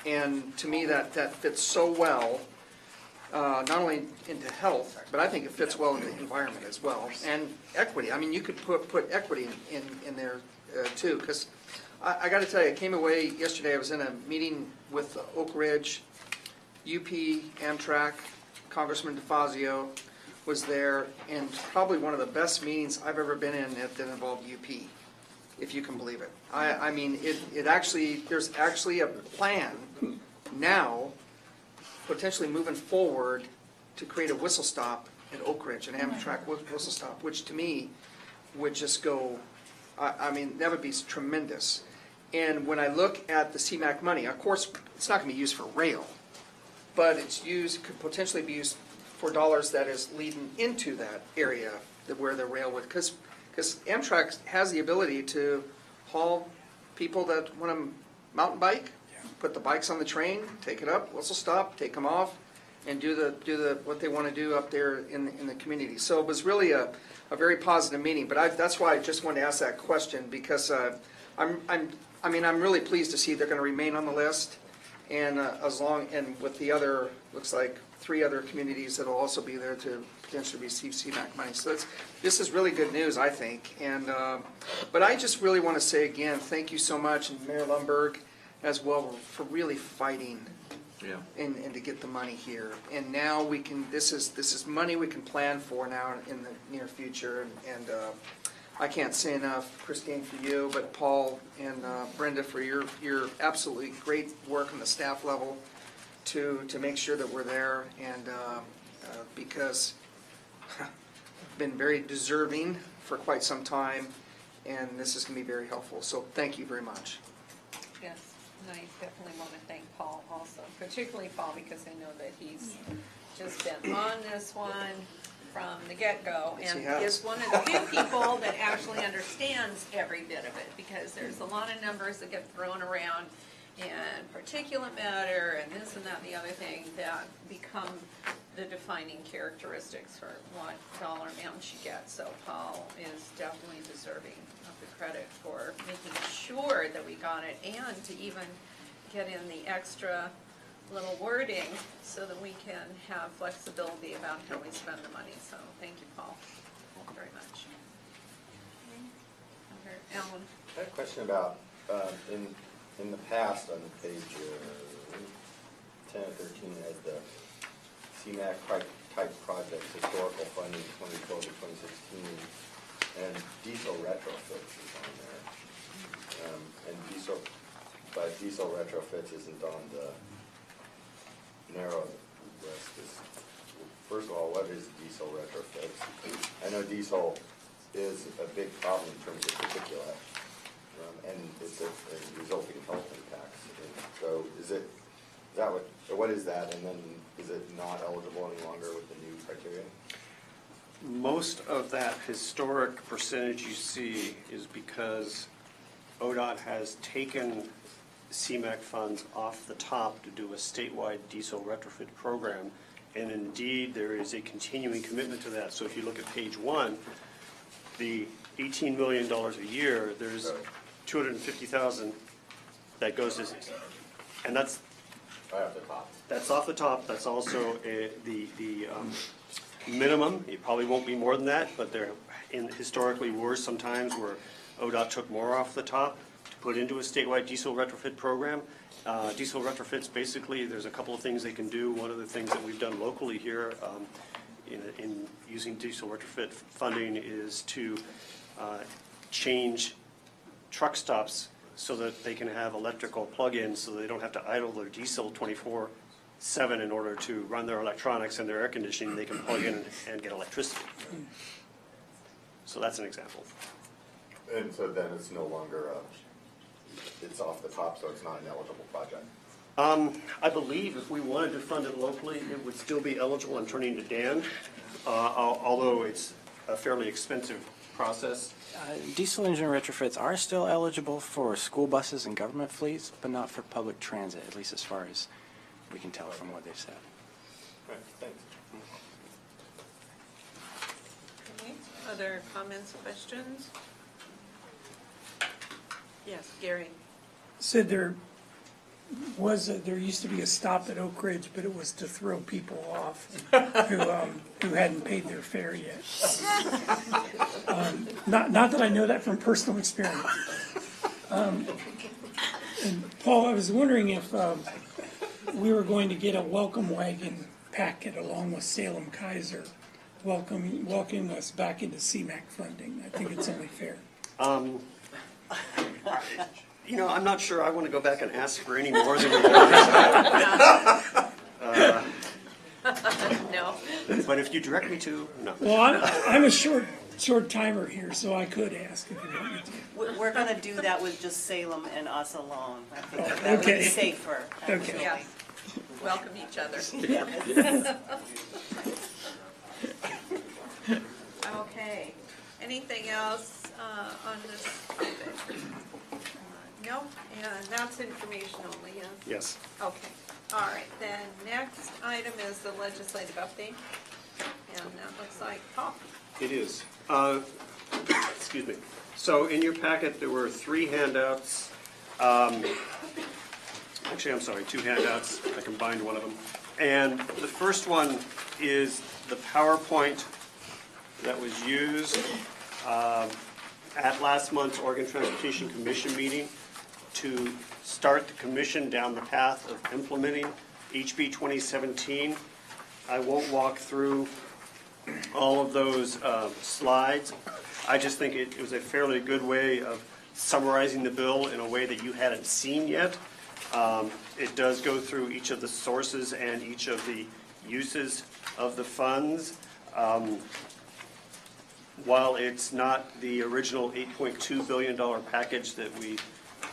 And to me, that fits so well, not only into health, but I think it fits well into the environment as well. And equity, I mean, you could put equity in there too, because I got to tell you, I came away yesterday, I was in a meeting with Oak Ridge, UP, Amtrak, Congressman DeFazio was there, and probably one of the best meetings I've ever been in that involved UP, if you can believe it. I mean, there's actually a plan now, potentially moving forward, to create a whistle stop at Oak Ridge, an Amtrak whistle stop, which to me would just go, I mean, that would be tremendous. And when I look at the CMAQ money, of course, it's not going to be used for rail, but could potentially be used for dollars that is leading into that area where the rail would, because Amtrak has the ability to haul people that want to mountain bike, put the bikes on the train, take it up, whistle stop, take them off, and do the what they want to do up there in the community. So it was really a very positive meeting. But that's why I just wanted to ask that question, because I'm really pleased to see they're going to remain on the list, and and with the other, looks like 3 other communities that'll also be there to potentially receive CMAQ money. So this is really good news, I think. And but I just really want to say again, thank you so much, and Mayor Lumberg as well, for really fighting. Yeah. And to get the money here. And now we can, this is money we can plan for now in the near future. And I can't say enough, Christine, for you, but Paul and Brenda for your absolutely great work on the staff level to make sure that we're there. And because I've been very deserving for quite some time, and this is going to be very helpful. So thank you very much. Yes, and I definitely want to thank Paul also, particularly Paul, because I know that he's just been on this one from the get-go, Yes, and he has. is one of the few people that actually understands every bit of it, because there's a lot of numbers that get thrown around, and particulate matter, and this and that and the other thing that become the defining characteristics for what dollar amounts you get. So Paul is definitely deserving of the credit for making sure that we got it, and to even get in the extra little wording so that we can have flexibility about how we spend the money. So thank you, Paul, very much. Alan? I had a question about, in the past, on page 10 or 13, had the CMAQ type projects, historical funding 2012 to 2016, and diesel retrofits is on there. But diesel retrofits isn't on the narrow list. First of all, what is diesel retrofits? I know diesel is a big problem in terms of particulate, and it's a resulting health impacts. And so what is that, and then is it not eligible any longer with the new criteria? Most of that historic percentage you see is because ODOT has taken CMAQ funds off the top to do a statewide diesel retrofit program, and indeed there is a continuing commitment to that. So if you look at page 1, the $18 million a year, there's $250,000 that goes to, and that's Right off the top. That's off the top. That's also the minimum. It probably won't be more than that, but there historically were some times where ODOT took more off the top to put into a statewide diesel retrofit program. Diesel retrofits, basically, there's a couple of things they can do. One of the things that we've done locally here in using diesel retrofit funding is to change truck stops so that they can have electrical plug-ins, so they don't have to idle their diesel 24/7 in order to run their electronics and their air conditioning. They can plug in and get electricity. So that's an example. And so then it's no longer, it's off the top, so it's not an eligible project? I believe if we wanted to fund it locally, it would still be eligible. I'm turning to Dan, although it's a fairly expensive process. Diesel engine retrofits are still eligible for school buses and government fleets, but not for public transit, at least as far as we can tell from what they've said. All right, thanks. Okay. Other comments, questions? Yes, Gary. Said there used to be a stop at Oak Ridge, but it was to throw people off who hadn't paid their fare yet. Not that I know that from personal experience. And Paul, I was wondering if we were going to get a welcome wagon packet along with Salem Kaiser, welcoming us back into CMAQ funding. I think it's only fair. You know, I'm not sure I want to go back and ask for any more than we No. But if you direct me to, no. Well, I'm a short timer here, so I could ask if you want me to. We're going to do that with just Salem and us alone. I think that would Okay. be safer. Okay. Yes. Welcome each other. Okay. Anything else on this topic? Nope, and that's information only, yes? Yes. Okay, all right, then next item is the legislative update, and that looks like Paul. It is. Excuse me. So in your packet, there were 3 handouts. Actually, I'm sorry, 2 handouts. I combined one of them. And the first one is the PowerPoint that was used at last month's Oregon Transportation Commission meeting to start the commission down the path of implementing HB 2017. I won't walk through all of those slides. I just think it was a fairly good way of summarizing the bill in a way that you hadn't seen yet. It does go through each of the sources and each of the uses of the funds. While it's not the original $8.2 billion package that we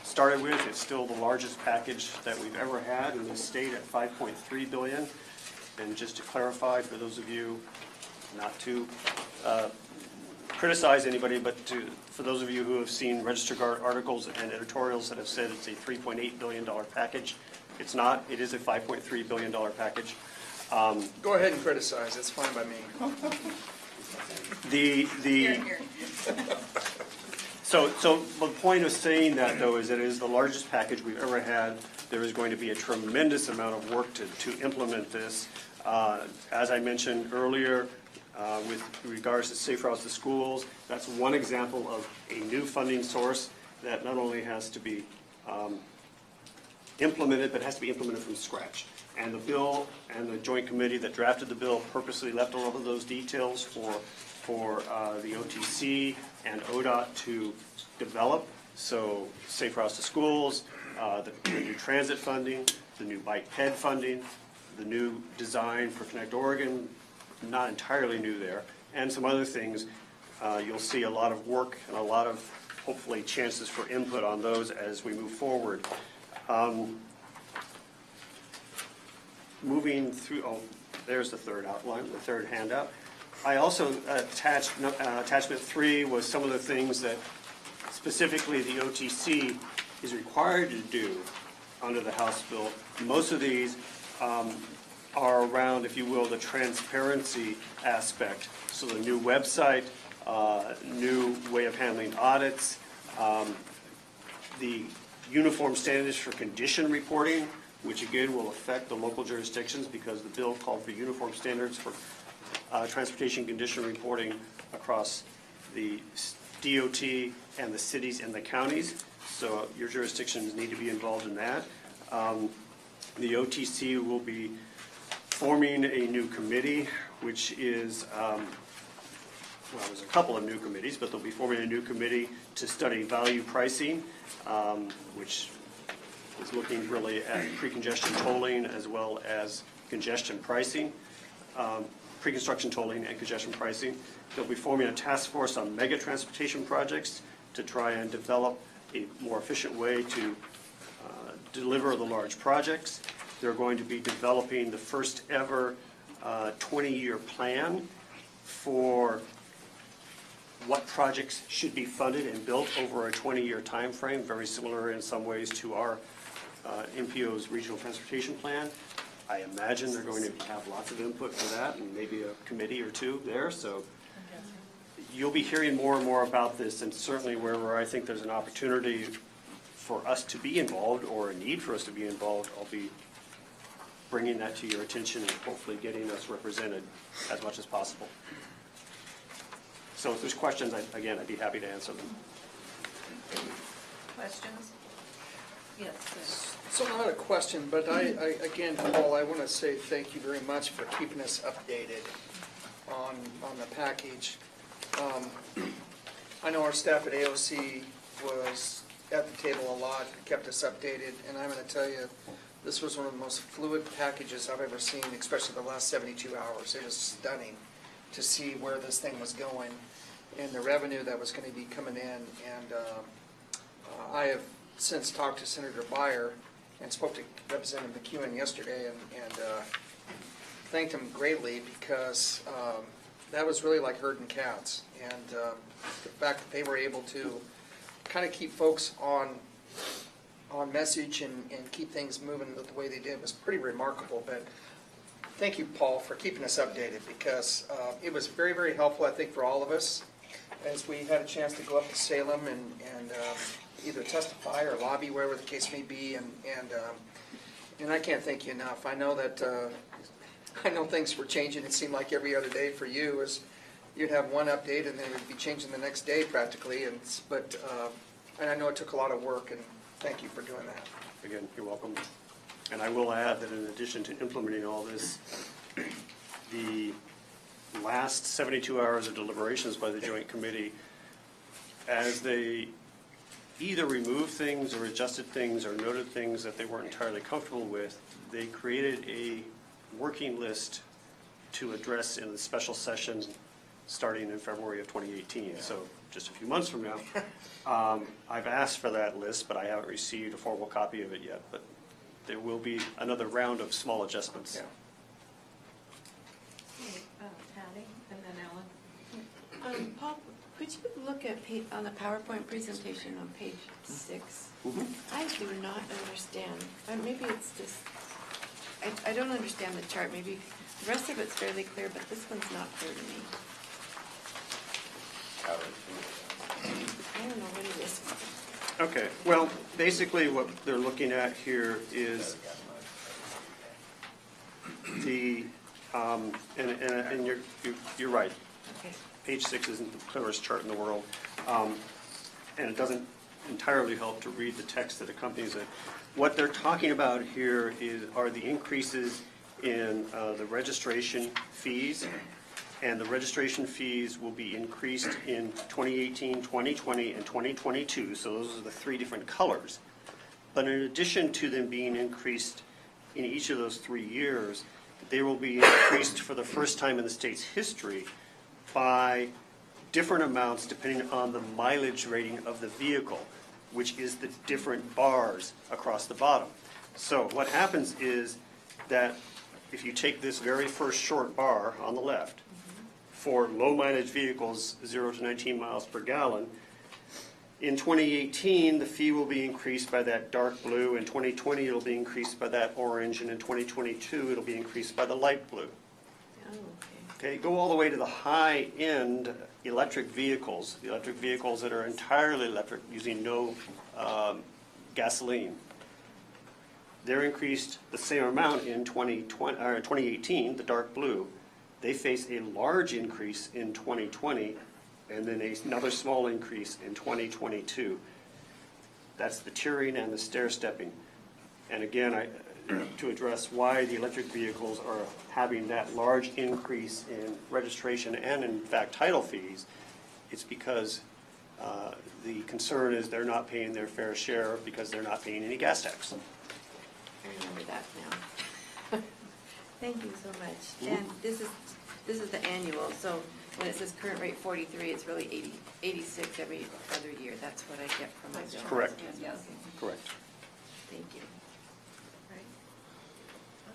started with, it's still the largest package that we've ever had in the state at $5.3 billion. And just to clarify, for those of you, not to criticize anybody, but for those of you who have seen Register Guard articles and editorials that have said it's a $3.8 billion package, it's not. It is a $5.3 billion package. Go ahead and criticize, it's fine by me. So the point of saying that, though, is that it is the largest package we've ever had. There is going to be a tremendous amount of work to implement this. As I mentioned earlier, with regards to Safe Routes to Schools, that's one example of a new funding source that not only has to be implemented, but has to be implemented from scratch. And the bill and the joint committee that drafted the bill purposely left all of those details for the OTC and ODOT to develop. So Safe Routes to Schools, the new transit funding, the new bike ped funding, the new design for Connect Oregon, not entirely new there, and some other things. You'll see a lot of work and a lot of, hopefully, chances for input on those as we move forward. Moving through, there's the third outline, the third handout. I also attached, attachment 3 was some of the things that specifically the OTC is required to do under the House bill. Most of these are around, if you will, the transparency aspect. So the new website, new way of handling audits, the uniform standards for condition reporting, which again will affect the local jurisdictions because the bill called for uniform standards for transportation condition reporting across the DOT and the cities and the counties. So your jurisdictions need to be involved in that. The OTC will be forming a new committee, which is, well, there's a couple of new committees, but they'll be forming a new committee to study value pricing, which is looking really at pre-congestion tolling as well as congestion pricing, pre-construction tolling and congestion pricing. They'll be forming a task force on mega transportation projects to try and develop a more efficient way to deliver the large projects. They're going to be developing the first ever 20-year plan for what projects should be funded and built over a 20-year time frame, very similar in some ways to our MPO's regional transportation plan. I imagine they're going to have lots of input for that and maybe a committee or two there. So you'll be hearing more and more about this, and certainly where I think there's an opportunity for us to be involved or a need for us to be involved, I'll be bringing that to your attention and hopefully getting us represented as much as possible. So if there's questions, again, I'd be happy to answer them. Questions? Yes, So not a question, but again, Paul, I want to say thank you very much for keeping us updated on the package. I know our staff at AOC was at the table a lot, kept us updated, and I'm going to tell you, this was one of the most fluid packages I've ever seen, especially the last 72 hours. It was stunning to see where this thing was going and the revenue that was going to be coming in. And I have since talked to Senator Beyer and spoke to Representative McEwen yesterday and thanked him greatly because that was really like herding cats. And the fact that they were able to kind of keep folks on message and keep things moving the way they did was pretty remarkable. But thank you, Paul, for keeping us updated, because it was very, very helpful, I think, for all of us as we had a chance to go up to Salem and either testify or lobby, wherever the case may be. And I can't thank you enough. I know that I know things were changing. It seemed like every other day for you is you'd have one update and then it would be changing the next day practically. And I know it took a lot of work, and thank you for doing that. Again, you're welcome. And I will add that in addition to implementing all this, the last 72 hours of deliberations by the Joint Committee, as they either removed things or adjusted things or noted things that they weren't entirely comfortable with, they created a working list to address in the special session starting in February of 2018. So just a few months from now. I've asked for that list, but I haven't received a formal copy of it yet. But there will be another round of small adjustments. Yeah. Patty, and then Ellen. Paul, could you look at on the PowerPoint presentation on page 6? I do not understand. Maybe it's just, I don't understand the chart. Maybe the rest of it's fairly clear, but this one's not clear to me. I don't know what it is. Okay, well, basically what they're looking at here is the, and you're right. Okay. Page 6 isn't the clearest chart in the world, and it doesn't entirely help to read the text that accompanies it. What they're talking about here are the increases in the registration fees, and the registration fees will be increased in 2018, 2020, and 2022, so those are the 3 different colors. But in addition to them being increased in each of those 3 years, they will be increased for the first time in the state's history by different amounts depending on the mileage rating of the vehicle, which is the different bars across the bottom. So what happens is that if you take this very first short bar on the left, for low mileage vehicles, 0 to 19 miles per gallon, in 2018, the fee will be increased by that dark blue. In 2020, it'll be increased by that orange. And in 2022, it'll be increased by the light blue. Oh, okay. Okay, go all the way to the high-end electric vehicles, the electric vehicles that are entirely electric, using no gasoline. They're increased the same amount in 2018, the dark blue. They face a large increase in 2020, and then another small increase in 2022. That's the tiering and the stair-stepping. And again, to address why the electric vehicles are having that large increase in registration and, in fact, title fees, it's because the concern is they're not paying their fair share because they're not paying any gas tax. I remember that now. Thank you so much. And this is the annual, so when it says current rate 43, it's really 86 every other year. That's what I get from my bill. Correct. Yes. Correct. Thank you. Right.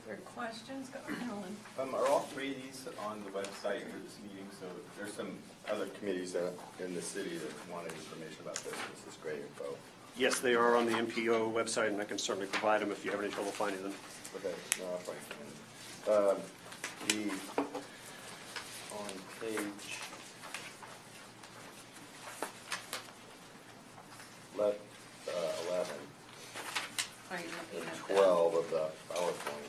Other questions? Go ahead, Ellen. Are all 3 of these on the website for this meeting? So there's some other committees in the city that wanted information about this. This is great info. Yes, they are on the MPO website, and I can certainly provide them if you have any trouble finding them. Okay, no, I'll find them. On page 11, Are you looking at that? 12 of the PowerPoint,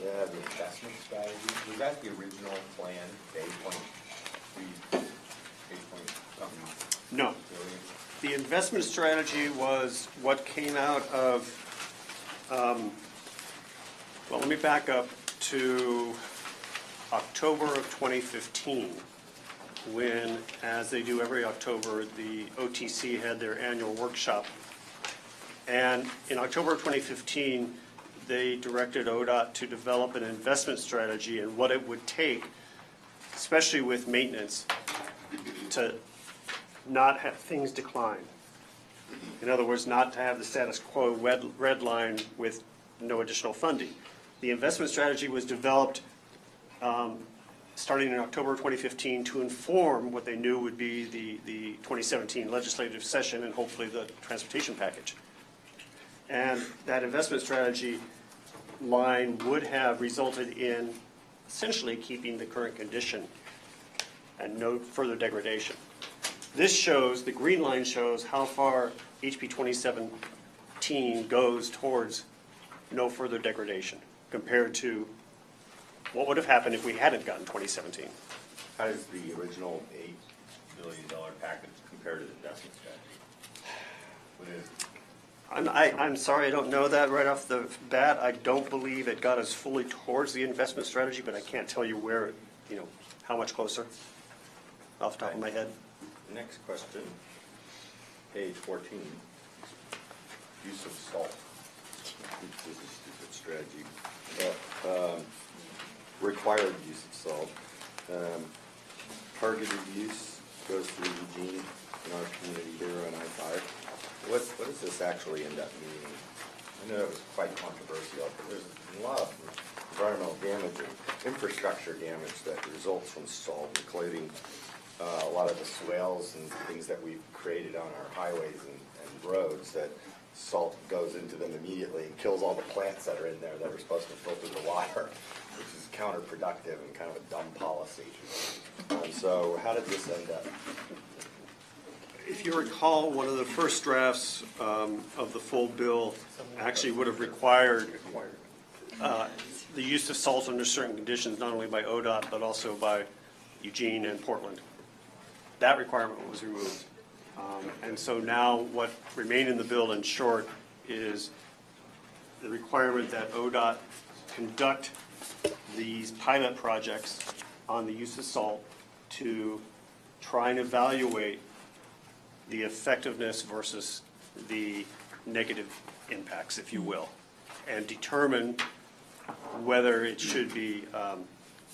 yeah, the investment strategy, was that the original plan, 8.3, 8 point something? No. Billion? The investment strategy was what came out of, well, let me back up to October of 2015, when, as they do every October, the OTC had their annual workshop. And in October of 2015, they directed ODOT to develop an investment strategy and what it would take, especially with maintenance, to not have things decline. In other words, not to have the status quo red line with no additional funding. The investment strategy was developed starting in October 2015 to inform what they knew would be the 2017 legislative session and hopefully the transportation package. And that investment strategy line would have resulted in essentially keeping the current condition and no further degradation. This shows, the green line shows how far HB 2017 goes towards no further degradation compared to what would have happened if we hadn't gotten 2017. How does the original $8 billion package compare to the investment strategy? What is I'm sorry, I don't know that right off the bat. I don't believe it got us fully towards the investment strategy, but I can't tell you where, how much closer off the top of my head. Next question, page 14, use of salt. This is a stupid strategy. Required use of salt. Targeted use goes through Eugene in our community here on I-5. What does this actually end up meaning? I know it was quite controversial, but there's a lot of environmental damage and infrastructure damage that results from salt, including a lot of the swales and things that we've created on our highways and roads, that salt goes into them immediately and kills all the plants that are in there that are supposed to filter the water, which is counterproductive and kind of a dumb policy. So how did this end up? If you recall, one of the first drafts of the full bill actually would have required the use of salt under certain conditions, not only by ODOT, but also by Eugene and Portland. That requirement was removed. And so now what remained in the bill, in short, is the requirement that ODOT conduct these pilot projects on the use of salt to try and evaluate the effectiveness versus the negative impacts, if you will, and determine whether it should be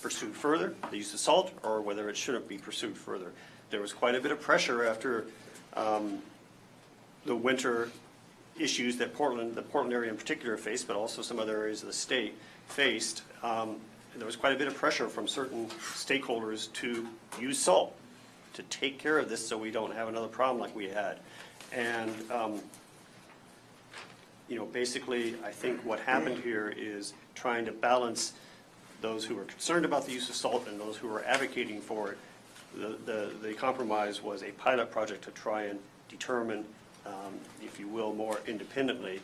pursued further, the use of salt, or whether it shouldn't be pursued further. There was quite a bit of pressure after the winter issues that the Portland area in particular faced, but also some other areas of the state faced. There was quite a bit of pressure from certain stakeholders to use salt to take care of this so we don't have another problem like we had. And, basically, I think what happened here is trying to balance those who were concerned about the use of salt and those who were advocating for it. The compromise was a pilot project to try and determine, if you will, more independently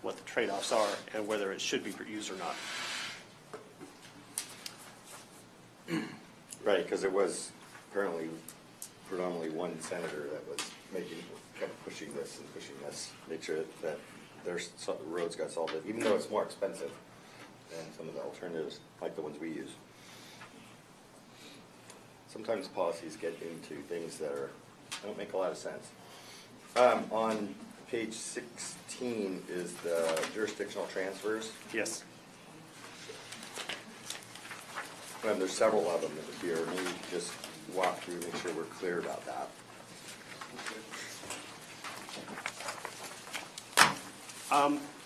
what the trade-offs are and whether it should be used or not. Right, because it was apparently predominantly one senator that was kept pushing this, make sure that their roads got salted, even though it's more expensive than some of the alternatives, like the ones we use. Sometimes policies get into things that don't make a lot of sense. On page 16 is the jurisdictional transfers. Yes. There's several of them here. Maybe just walk through, make sure we're clear about that.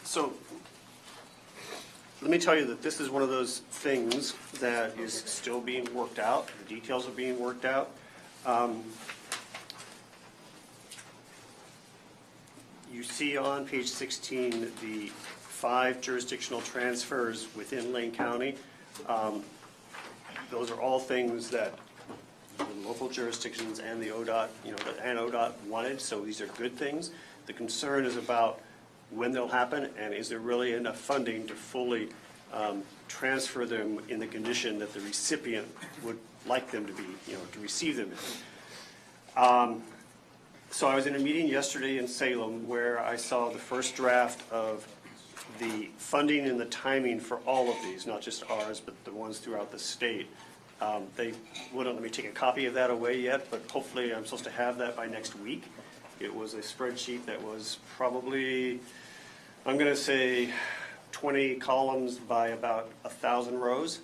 So let me tell you that this is one of those things that is still being worked out. The details are being worked out. You see on page 16 the 5 jurisdictional transfers within Lane County. Those are all things that the local jurisdictions and the ODOT, and ODOT wanted, so these are good things. The concern is about when they'll happen and is there really enough funding to fully transfer them in the condition that the recipient would like them to be, to receive them in. So I was in a meeting yesterday in Salem where I saw the first draft of the funding and the timing for all of these, not just ours, but the ones throughout the state. They wouldn't let me take a copy of that away yet, but hopefully I'm supposed to have that by next week. It was a spreadsheet that was probably, I'm going to say, 20 columns by about 1,000 rows,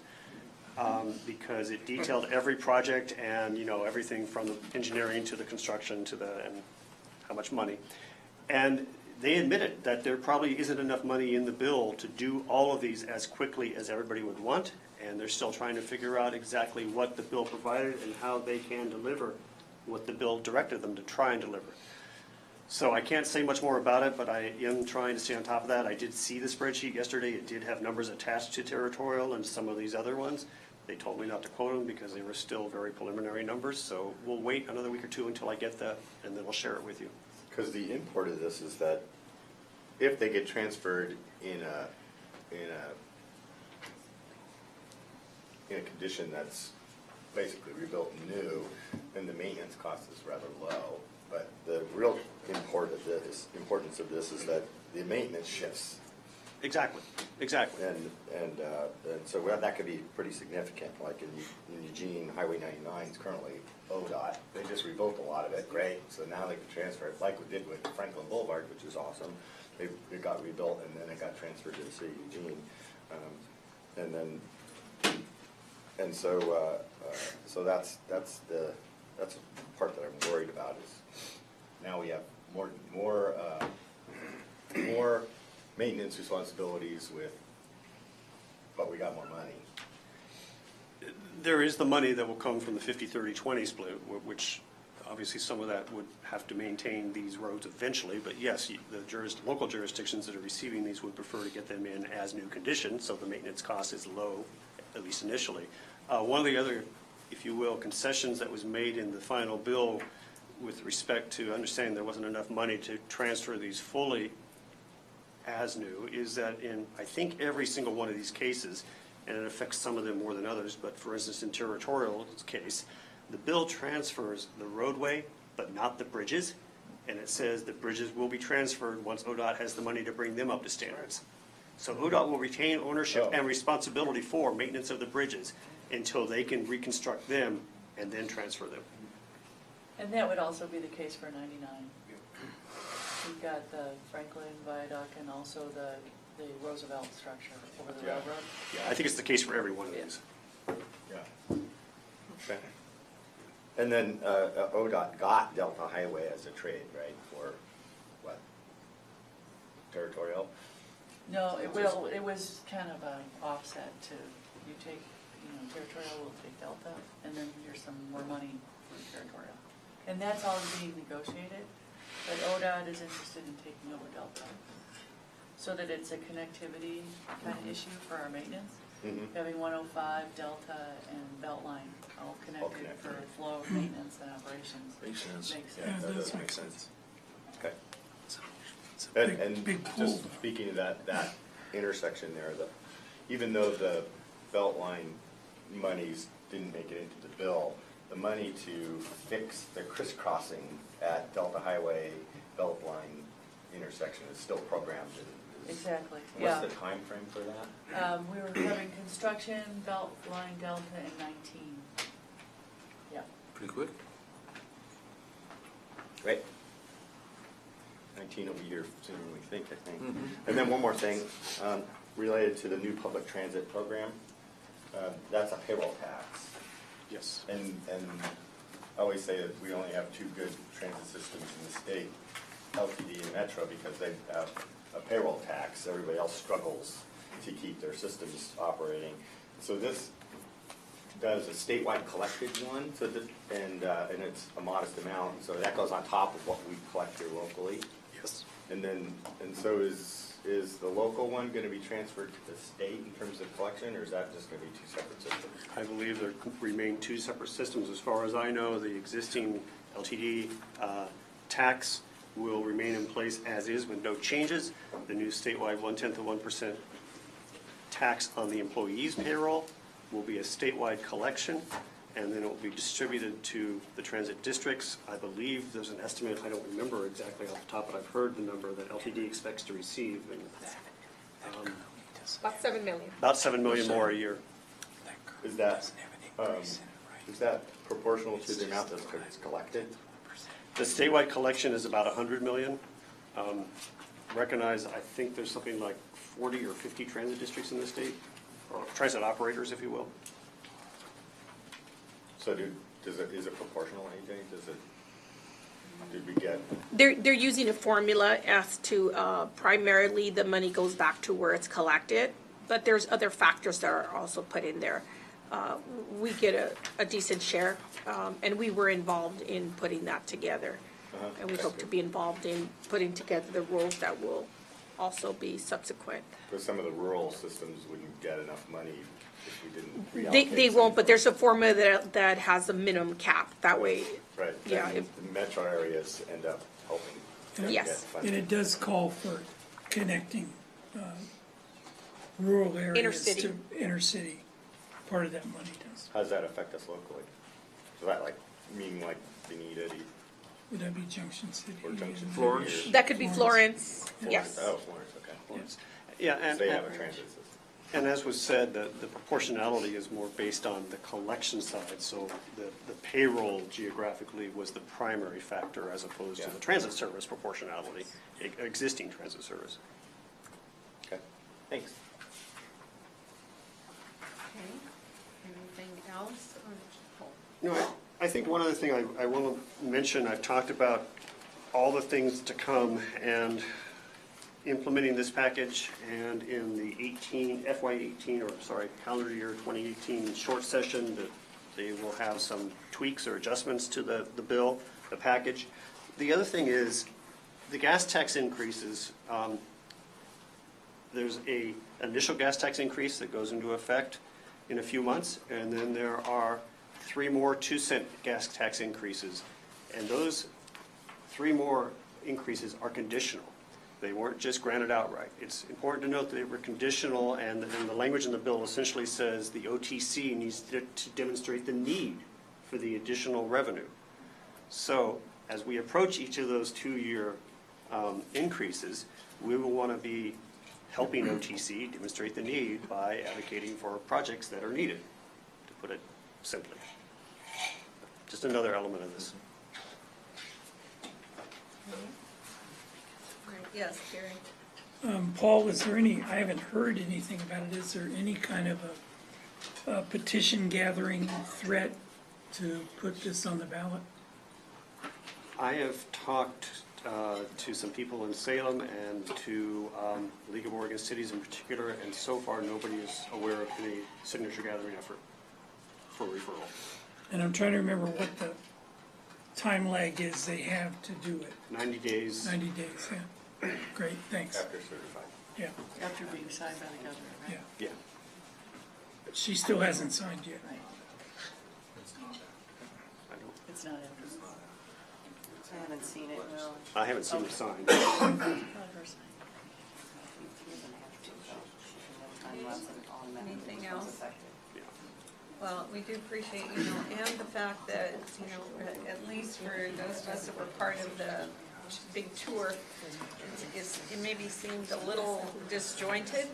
because it detailed every project and, everything from the engineering to the construction and how much money. And they admitted that there probably isn't enough money in the bill to do all of these as quickly as everybody would want, and they're still trying to figure out exactly what the bill provided and how they can deliver what the bill directed them to try and deliver. So I can't say much more about it, but I am trying to stay on top of that. I did see the spreadsheet yesterday. It did have numbers attached to territorial and some of these other ones. They told me not to quote them because they were still very preliminary numbers. So we'll wait another week or two until I get that, and then we'll share it with you. Because the import of this is that if they get transferred in a condition that's basically rebuilt new, then the maintenance cost is rather low. But the real importance of this is that the maintenance shifts. Exactly. And so that could be pretty significant. Like in Eugene, Highway 99 is currently ODOT. They just rebuilt a lot of it, great. So now they can transfer it, like we did with Franklin Boulevard, which is awesome. It got rebuilt and then it got transferred to the city of Eugene. So that's the part that I'm worried about is now we have more maintenance responsibilities but we got more money. There is the money that will come from the 50-30-20 split, which obviously some of that would have to maintain these roads eventually. But yes, the local jurisdictions that are receiving these would prefer to get them in as new condition, so the maintenance cost is low, at least initially. One of the other, if you will, concessions that was made in the final bill with respect to understanding there wasn't enough money to transfer these fully as new is that in, I think, every single one of these cases, and it affects some of them more than others, but for instance, in Territorial's case, the bill transfers the roadway, but not the bridges, and it says the bridges will be transferred once ODOT has the money to bring them up to standards. So ODOT will retain ownership and responsibility for maintenance of the bridges until they can reconstruct them and then transfer them. And that would also be the case for 99. We've got the Franklin Viaduct and also the Roosevelt structure over the railroad. Yeah, I think it's the case for every one of these. Yeah. Okay. And then ODOT got Delta Highway as a trade, right, for what? Territorial? No, it was kind of an offset to, you take, Territorial will take Delta, and then here's some more money for Territorial. And that's all being negotiated, but ODOT is interested in taking over Delta, so that it's a connectivity kind of issue for our maintenance. Having 105, Delta, and Beltline all connected for flow of maintenance and operations. Makes sense. Yeah, that does make sense. Okay. It's a big pool. Just speaking of that intersection there, even though the Beltline monies didn't make it into the bill, the money to fix the crisscrossing at Delta Highway Beltline intersection is still programmed in. Exactly, What's the time frame for that? We were having construction, Beltline Delta in 19. Yeah. Pretty quick. Great. 19 will be here sooner than we think, I think. And then one more thing, related to the new public transit program. That's a payroll tax. Yes. And I always say that we only have two good transit systems in the state, LTD and Metro, because they have a payroll tax. Everybody else struggles to keep their systems operating. So this does a statewide collected one, so and it's a modest amount. So that goes on top of what we collect here locally. Yes. And so is the local one going to be transferred to the state in terms of collection, or is that just going to be two separate systems? I believe there remain two separate systems. As far as I know, the existing LTD tax will remain in place as is with no changes. The new statewide 0.1% tax on the employee's payroll will be a statewide collection, and then it will be distributed to the transit districts. I believe there's an estimate, I don't remember exactly off the top, but I've heard the number that LTD expects to receive. About 7 million. About 7 million more a year. Is that proportional to the amount that's collected? The statewide collection is about 100 million. Recognize, I think there's something like 40 or 50 transit districts in the state, or transit operators, if you will. So is it proportional, AJ? Did we get? They're using a formula as to primarily the money goes back to where it's collected, But there's other factors that are also put in there. We get a decent share, and we were involved in putting that together. And we hope to be involved in putting together the rules that will also be subsequent. Because some of the rural systems wouldn't get enough money if we didn't reallocate. They won't, but there's a formula that has a minimum cap, that way. Right. Yeah. And the metro areas end up helping. them Yes. get funding. And it does call for connecting rural areas Inner-city. to inner city. Part of that money does. How does that affect us locally? Does that like mean like Benita Would that be Junction City? or Junction? Florence. That could be Florence, Florence? yes. Oh, Florence, okay. Yes. Yeah, and, They have a transit system. And as was said, the proportionality is more based on the collection side, so the payroll geographically was the primary factor as opposed to the transit service proportionality, existing transit service. Okay, thanks. Okay, anything else? No, I think one other thing I want to mention, I've talked about all the things to come and implementing this package, and in the FY18, or sorry, calendar year 2018 short session, that they will have some tweaks or adjustments to the bill, the package. The other thing is the gas tax increases. There's a initial gas tax increase that goes into effect in a few months, and then there are 3 more 2-cent gas tax increases. And those 3 more increases are conditional. They weren't just granted outright. It's important to note that they were conditional, and the language in the bill essentially says the OTC needs to demonstrate the need for the additional revenue. So as we approach each of those 2-year increases, we will want to be helping OTC demonstrate the need by advocating for projects that are needed, to put it simply. Just another element of this. Right, yes, Gary. Paul, is there any, I haven't heard anything about it, is there any kind of a petition gathering threat to put this on the ballot? I have talked to some people in Salem and to League of Oregon Cities in particular, and so far nobody is aware of any signature gathering effort for referral. And I'm trying to remember what the time lag is they have to do it. 90 days. 90 days, yeah. Great, thanks. After certified. Yeah, After being signed by the governor, right? yeah. Yeah. But she still hasn't signed yet. Right. I don't- It's not after. I haven't seen it, no. I haven't seen it signed. Not her sign. Anything else? Yeah. Well, we do appreciate, and the fact that, at least for those of us that were part of the big tour, it maybe seemed a little disjointed.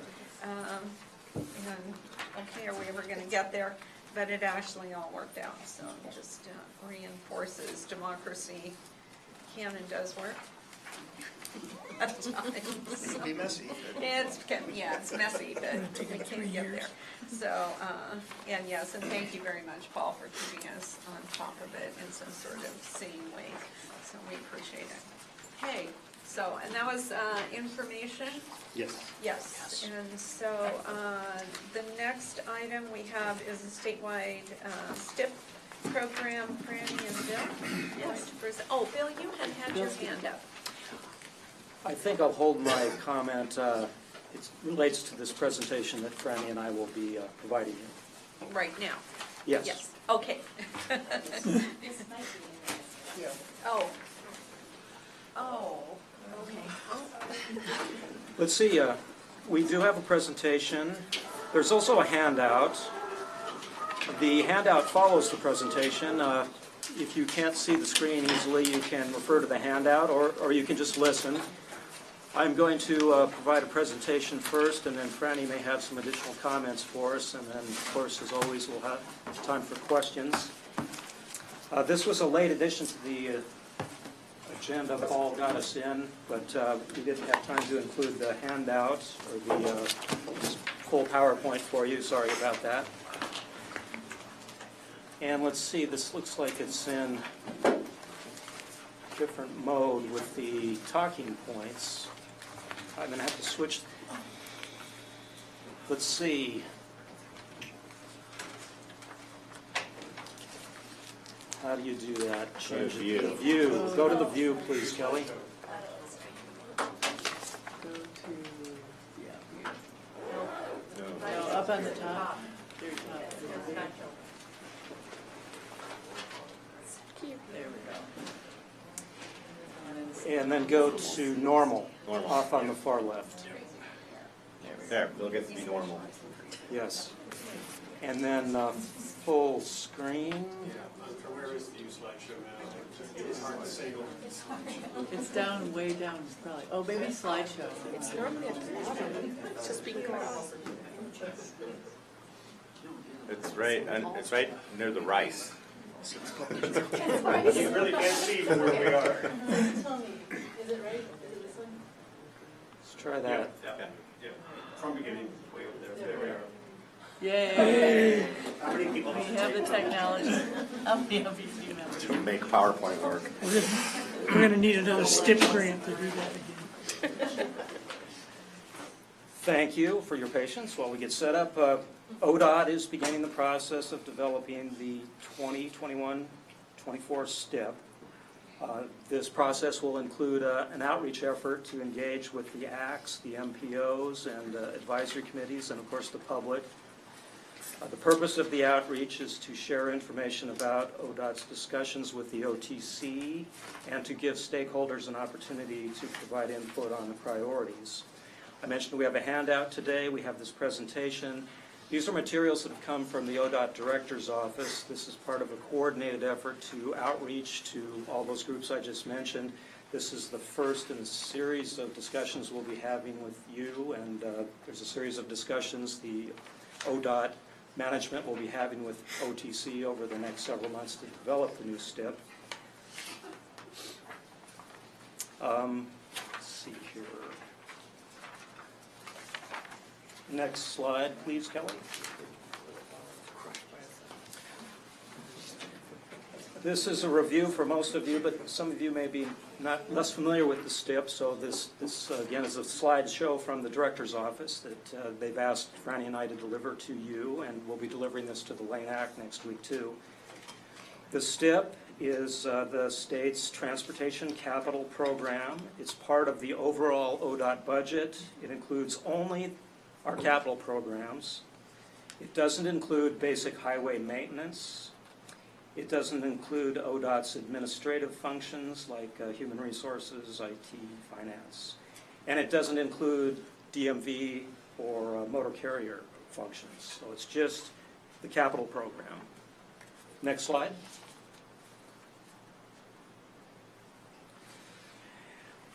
And, okay, are we ever gonna get there? But it actually all worked out, so it just reinforces democracy can and does work. At times. It can be messy. It's messy, but we can get there. So, and yes, and thank you very much, Paul, for keeping us on top of it in some sort of sane way. So we appreciate it. Okay, so, and that was information? Yes. Yes, and so the next item we have is a statewide STIP program. Franny and Bill? Yes. Oh, Bill, you had your hand up. I think I'll hold my comment. It relates to this presentation that Franny and I will be providing you. Right now? Yes. Yes, okay. Oh. Oh, okay. Let's see, we do have a presentation. There's also a handout. The handout follows the presentation. If you can't see the screen easily, you can refer to the handout, or you can just listen. I'm going to provide a presentation first, and then Franny may have some additional comments for us, and then, of course, as always, we'll have time for questions. This was a late addition to the agenda Paul got us in, but we didn't have time to include the handout or the full PowerPoint for you. Sorry about that. And let's see, this looks like it's in different mode with the talking points. I'm going to have to switch. let's see. How do you do that? Change View. it. View. Go to the view, please, Kelly. Go to, yeah, no, up on the top. There, top. There we go. And then go to normal, off on the far left. There, they'll get to be normal. Yes. And then full screen. Where is the slideshow now? It's hard to say. It's down, way down, probably. Oh, maybe slideshow. It's normally at the bottom. It's just being cut off. It's right near the rice. You really can't see from where we are. Tell me, is it right? Is it this one? Let's try that. Yeah. From beginning, way over there. There we are. Yay! How many people? We have the technology. How many of you do know? To make PowerPoint work. We're going to need another STIP grant to do that again. Thank you for your patience while we get set up. ODOT is beginning the process of developing the 2021-24 STIP. This process will include an outreach effort to engage with the ACs, the MPOs, and advisory committees, and of course the public. The purpose of the outreach is to share information about ODOT's discussions with the OTC and to give stakeholders an opportunity to provide input on the priorities. I mentioned we have a handout today. We have this presentation. These are materials that have come from the ODOT Director's Office. This is part of a coordinated effort to outreach to all those groups I just mentioned. This is the first in a series of discussions we'll be having with you, and there's a series of discussions the ODOT management will be having with OTC over the next several months to develop the new STIP. Let's see here. Next slide, please, Kelly. This is a review for most of you, but some of you may be less familiar with the STIP, so this again is a slideshow from the Director's Office that they've asked Franny and I to deliver to you, and we'll be delivering this to the Lane Act next week too. The STIP is the state's transportation capital program. It's part of the overall ODOT budget. It includes only our capital programs. It doesn't include basic highway maintenance. It doesn't include ODOT's administrative functions like human resources, IT, finance. And it doesn't include DMV or motor carrier functions. So it's just the capital program. Next slide.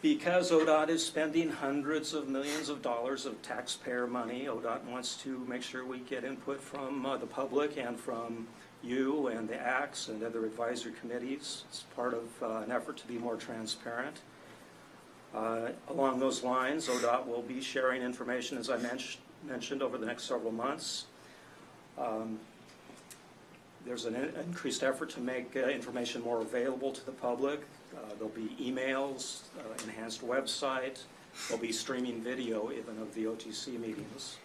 Because ODOT is spending hundreds of millions of dollars of taxpayer money, ODOT wants to make sure we get input from the public and from you and the ACs and other advisory committees. It's part of an effort to be more transparent. Along those lines, ODOT will be sharing information, as I mentioned, over the next several months. There's an increased effort to make information more available to the public. There'll be emails, enhanced website. There'll be streaming video even of the OTC meetings.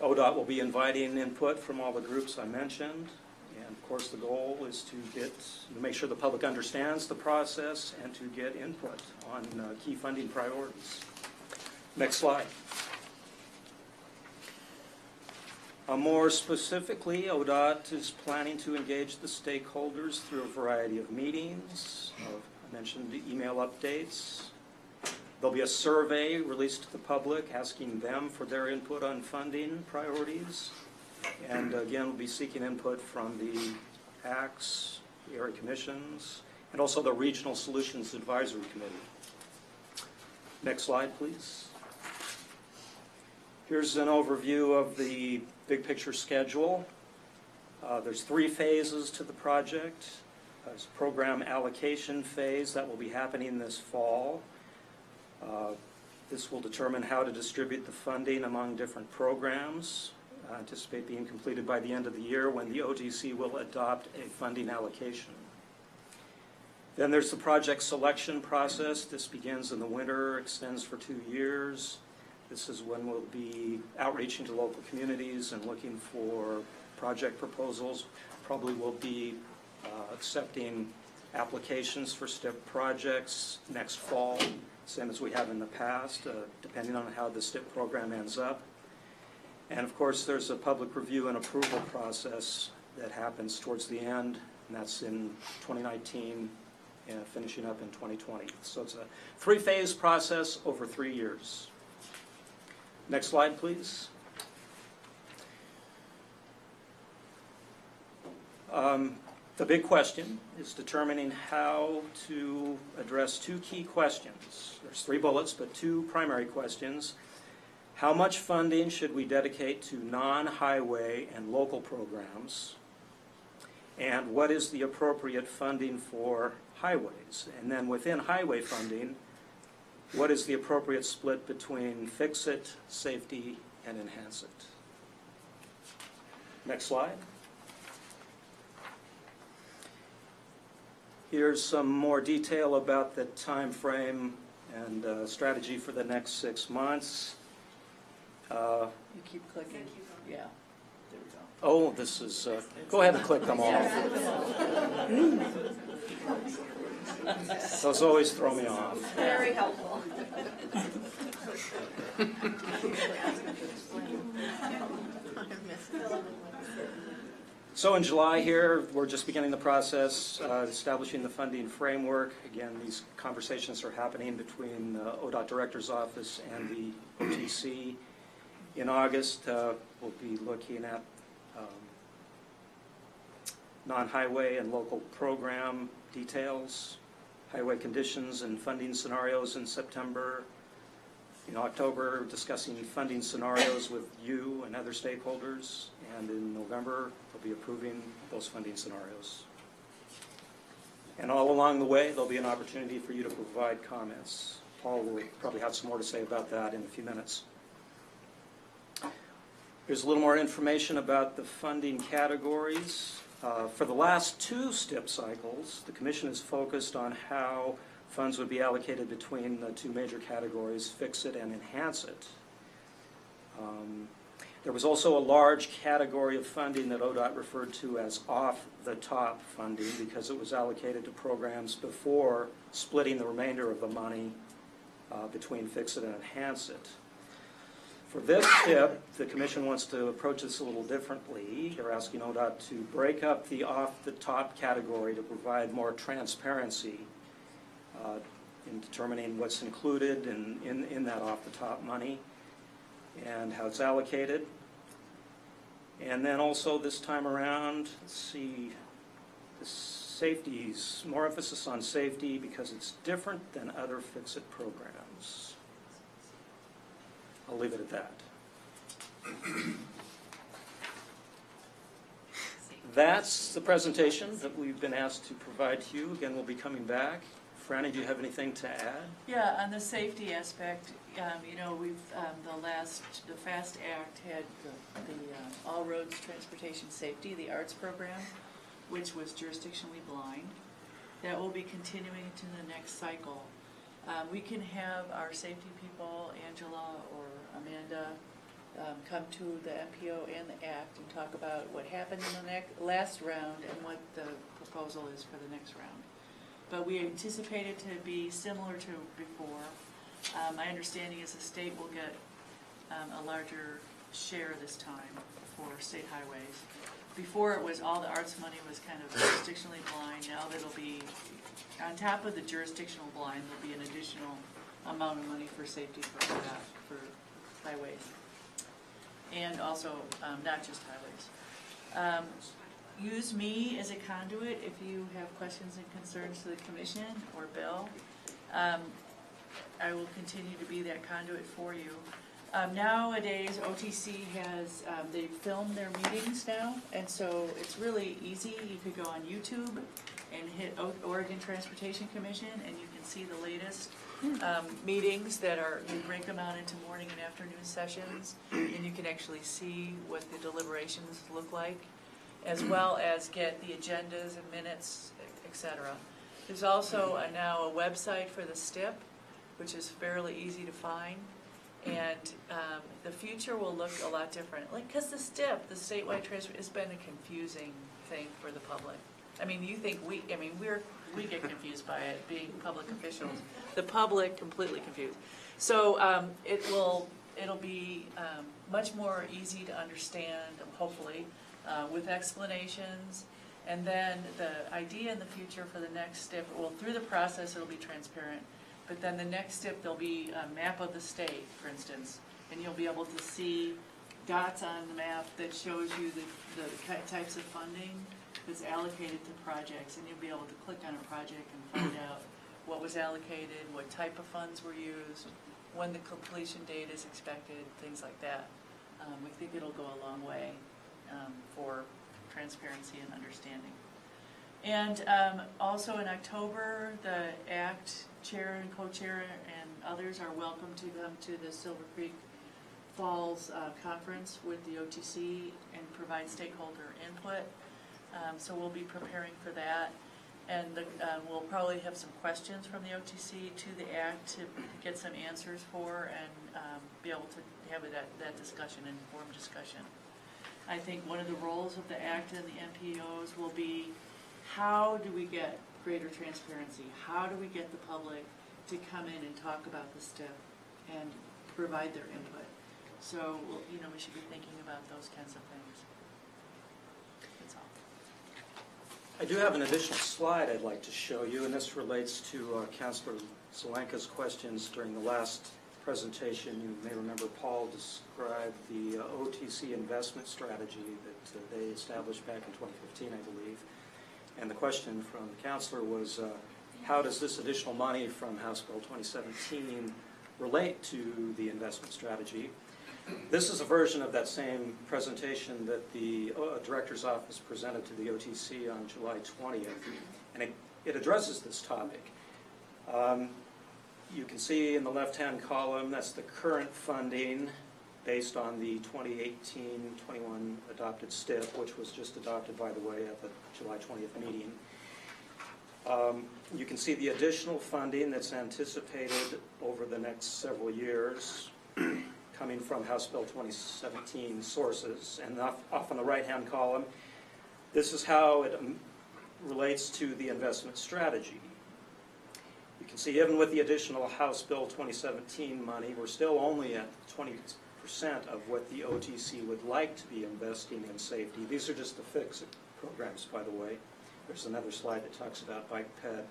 ODOT will be inviting input from all the groups I mentioned. And of course the goal is to make sure the public understands the process and to get input on key funding priorities. Next slide. More specifically, ODOT is planning to engage the stakeholders through a variety of meetings. I mentioned the email updates. There'll be a survey released to the public asking them for their input on funding priorities. And again, we'll be seeking input from the ACs, the area commissions, and also the Regional Solutions Advisory Committee. Next slide, please. Here's an overview of the big picture schedule. There's 3 phases to the project. There's a program allocation phase that will be happening this fall. This will determine how to distribute the funding among different programs. Anticipate being completed by the end of the year when the OTC will adopt a funding allocation. Then there's the project selection process. This begins in the winter, extends for 2 years. This is when we'll be outreaching to local communities and looking for project proposals. Probably will be accepting applications for STIP projects next fall, same as we have in the past, depending on how the STIP program ends up. And of course, there's a public review and approval process that happens towards the end, and that's in 2019 and finishing up in 2020. So it's a three-phase process over 3 years. Next slide, please. The big question is determining how to address two key questions. There's 3 bullets, but 2 primary questions. How much funding should we dedicate to non-highway and local programs? And what is the appropriate funding for highways? And then within highway funding, what is the appropriate split between fix-it, safety, and enhance-it? Next slide. Here's some more detail about the time frame and strategy for the next 6 months. You keep clicking. Yeah. There we go. Oh, this is, go ahead and click them all. Those always throw me off. Very helpful. So in July here, we're just beginning the process, establishing the funding framework. Again, these conversations are happening between the ODOT Director's Office and the OTC. In August, we'll be looking at non-highway and local program details, highway conditions and funding scenarios in September. In October, discussing funding scenarios with you and other stakeholders. And in November, we'll be approving those funding scenarios. And all along the way, there'll be an opportunity for you to provide comments. Paul will probably have some more to say about that in a few minutes. Here's a little more information about the funding categories. For the last 2 STIP cycles, the Commission is focused on how funds would be allocated between the 2 major categories, fix it and enhance it. There was also a large category of funding that ODOT referred to as off-the-top funding because it was allocated to programs before splitting the remainder of the money between fix it and enhance it. For this STIP, the Commission wants to approach this a little differently. They're asking ODOT to break up the off-the-top category to provide more transparency in determining what's included in that off-the-top money and how it's allocated. And then also this time around, let's see, the safeties, more emphasis on safety because it's different than other fix-it programs. I'll leave it at that. That's the presentation that we've been asked to provide to you. Again, we'll be coming back. Franny, do you have anything to add? Yeah, on the safety aspect, you know, we've, the FAST Act had the All Roads Transportation Safety, the ARTS program, which was jurisdictionally blind. That will be continuing to the next cycle. We can have our safety people, Angela or Amanda, come to the MPO and the ACT and talk about what happened in the last round and what the proposal is for the next round. But we anticipate it to be similar to before. My understanding is the state will get a larger share this time for state highways. Before it was all the arts money was kind of jurisdictionally blind. Now that'll be, on top of the jurisdictional blind, there'll be an additional amount of money for safety for highways. And also, not just highways. Use me as a conduit if you have questions and concerns to the Commission or Bill. I will continue to be that conduit for you. Nowadays, OTC has, they film their meetings now, and so it's really easy. You could go on YouTube and hit Oregon Transportation Commission, and you can see the latest meetings that are, you break them out into morning and afternoon sessions, and you can actually see what the deliberations look like, as well as get the agendas and minutes, etc. There's also now a website for the STIP, which is fairly easy to find. And the future will look a lot different, like, because the STIP, the statewide transfer, has been a confusing thing for the public. I mean, you think we get confused by it, being public officials. The public completely confused. So it'll be much more easy to understand, hopefully, with explanations. And then the idea in the future for the next step, well, through the process, it'll be transparent. But then the next step, there'll be a map of the state, for instance, and you'll be able to see dots on the map that shows you the types of funding that's allocated to projects, and you'll be able to click on a project and find out what was allocated, what type of funds were used, when the completion date is expected, things like that. We think it'll go a long way for transparency and understanding. And also in October, the ACT chair and co-chair and others are welcome to come to the Silver Creek Falls conference with the OTC and provide stakeholder input. So we'll be preparing for that. And we'll probably have some questions from the OTC to the ACT to get some answers for and be able to have that discussion, informed discussion. I think one of the roles of the ACT and the NPOs will be, how do we get greater transparency? How do we get the public to come in and talk about the STIP and provide their input? So, you know, we should be thinking about those kinds of things. That's all. I do have an additional slide I'd like to show you, and this relates to Councilor Zelenka's questions during the last presentation. You may remember Paul described the OTC investment strategy that they established back in 2015, I believe. And the question from the councilor was, how does this additional money from House Bill 2017 relate to the investment strategy? This is a version of that same presentation that the Director's Office presented to the OTC on July 20th, and it addresses this topic. You can see in the left-hand column, that's the current funding based on the 2018-21 adopted STIP, which was just adopted, by the way, at the July 20th meeting. You can see the additional funding that's anticipated over the next several years coming from House Bill 2017 sources. And off on the right-hand column, this is how it relates to the investment strategy. You can see even with the additional House Bill 2017 money, we're still only at 20% of what the OTC would like to be investing in safety. These are just the fix-it programs, by the way. There's another slide that talks about bike ped.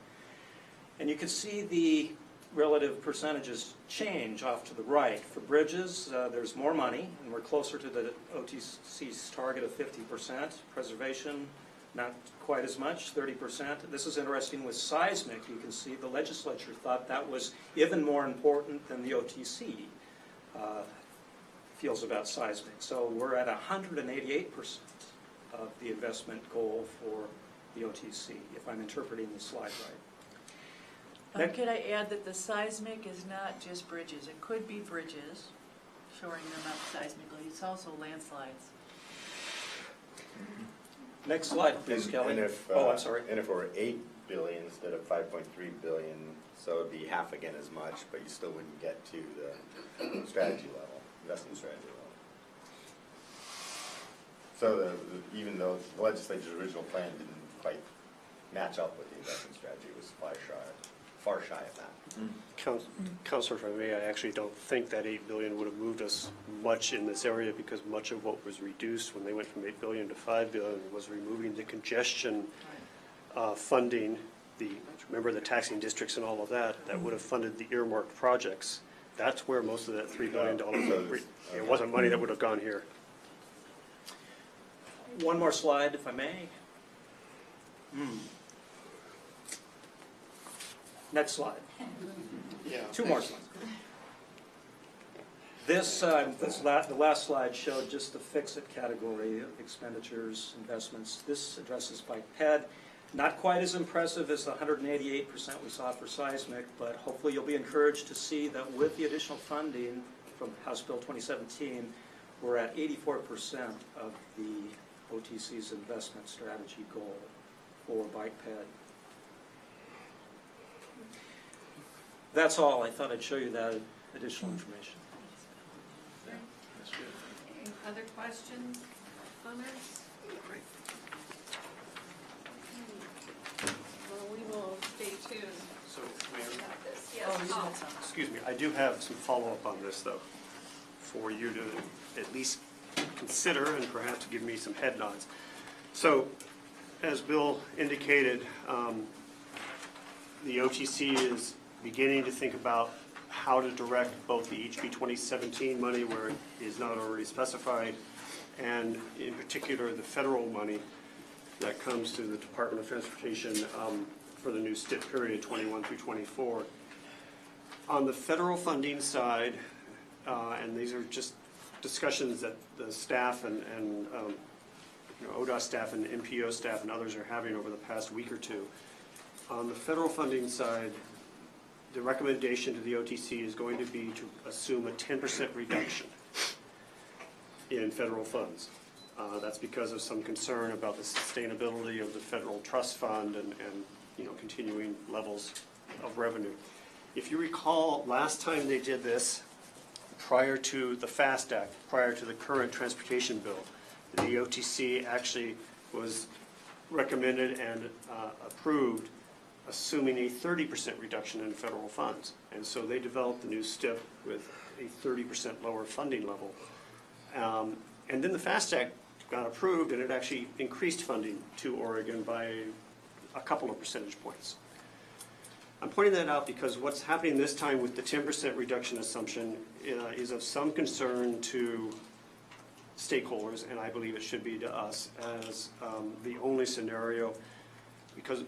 And you can see the relative percentages change off to the right. For bridges, there's more money, and we're closer to the OTC's target of 50%. Preservation, not quite as much, 30%. This is interesting with seismic. You can see the legislature thought that was even more important than the OTC feels about seismic. So we're at 188% of the investment goal for the OTC, if I'm interpreting the slide right. Could I add that the seismic is not just bridges. It could be bridges, shoring them up seismically. It's also landslides. Next slide, please, Kelly. I'm sorry. And if we're 8 billion instead of 5.3 billion, so it'd be half again as much, but you still wouldn't get to the strategy level, investment strategy level. So even though the legislature's original plan didn't quite match up with the investment strategy, it was far shy of that. Councilor, if I may, I actually don't think that 8 billion would have moved us much in this area, because much of what was reduced when they went from 8 billion to 5 billion was removing the congestion funding, remember the taxing districts and all of that would have funded the earmarked projects. That's where most of that $3 billion, it wasn't money that would have gone here. One more slide, if I may. Next slide. Yeah. Two more slides. The last slide showed just the fix-it category of expenditures, investments. This addresses bike ped. Not quite as impressive as the 188% we saw for seismic, but hopefully you'll be encouraged to see that with the additional funding from House Bill 2017, we're at 84% of the OTC's investment strategy goal for bike ped. That's all. I thought I'd show you that additional information. Okay, other questions, comments? Well, we will stay tuned So, Mayor? about this. Oh, Yes, you Paul? had some. Excuse me, I do have some follow-up on this, though, for you to at least consider and perhaps give me some head nods. So, as Bill indicated, the OTC is beginning to think about how to direct both the HB 2017 money where it is not already specified, and in particular, the federal money that comes to the Department of Transportation for the new STIP period 21 through 24. On the federal funding side, and these are just discussions that the staff and ODOT staff and MPO staff and others are having over the past week or two. On the federal funding side, the recommendation to the OTC is going to be to assume a 10% reduction in federal funds. That's because of some concern about the sustainability of the federal trust fund and continuing levels of revenue. If you recall, last time they did this, prior to the FAST Act, prior to the current transportation bill, the OTC actually was recommended and approved assuming a 30% reduction in federal funds. And so they developed the new STIP with a 30% lower funding level. And then the FAST Act got approved, and it actually increased funding to Oregon by a couple of percentage points. I'm pointing that out because what's happening this time with the 10% reduction assumption is of some concern to stakeholders, and I believe it should be to us as the only scenario, because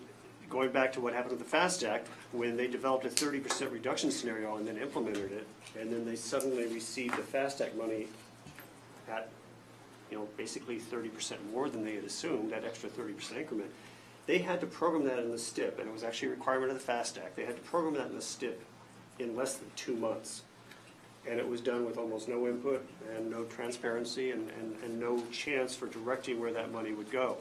going back to what happened with the FAST Act, when they developed a 30% reduction scenario and then implemented it, and then they suddenly received the FAST Act money at basically 30% more than they had assumed, that extra 30% increment, they had to program that in the STIP, and it was actually a requirement of the FAST Act. They had to program that in the STIP in less than 2 months. And it was done with almost no input and no transparency and no chance for directing where that money would go.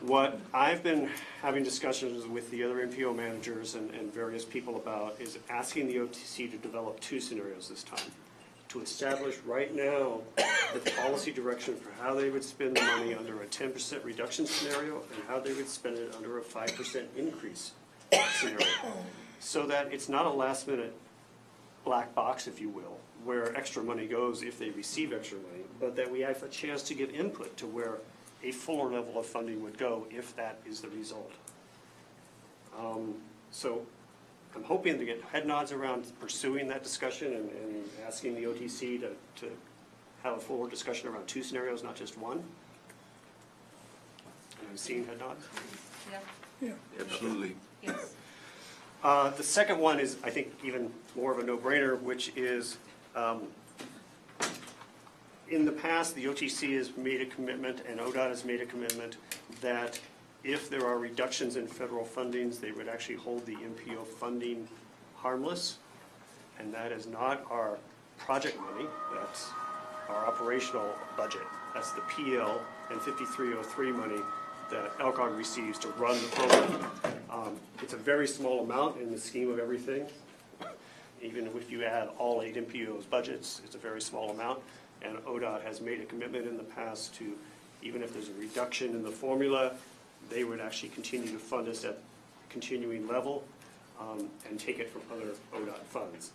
What I've been having discussions with the other MPO managers and various people about is asking the OTC to develop 2 scenarios this time. To establish right now the policy direction for how they would spend the money under a 10% reduction scenario and how they would spend it under a 5% increase scenario. So that it's not a last minute black box, if you will, where extra money goes if they receive extra money, but that we have a chance to give input to where a fuller level of funding would go if that is the result. So I'm hoping to get head nods around pursuing that discussion and asking the OTC to have a fuller discussion around 2 scenarios, not just one. And I'm seeing head nods. Yeah. Absolutely. Yes. The second one is, I think, even more of a no-brainer, which is, in the past, the OTC has made a commitment, and ODOT has made a commitment, that if there are reductions in federal fundings, they would actually hold the MPO funding harmless. And that is not our project money, that's our operational budget. That's the PL and 5303 money that ELCOG receives to run the program. It's a very small amount in the scheme of everything. Even if you add all 8 MPO's budgets, it's a very small amount. And ODOT has made a commitment in the past to, even if there's a reduction in the formula, they would actually continue to fund us at continuing level and take it from other ODOT funds.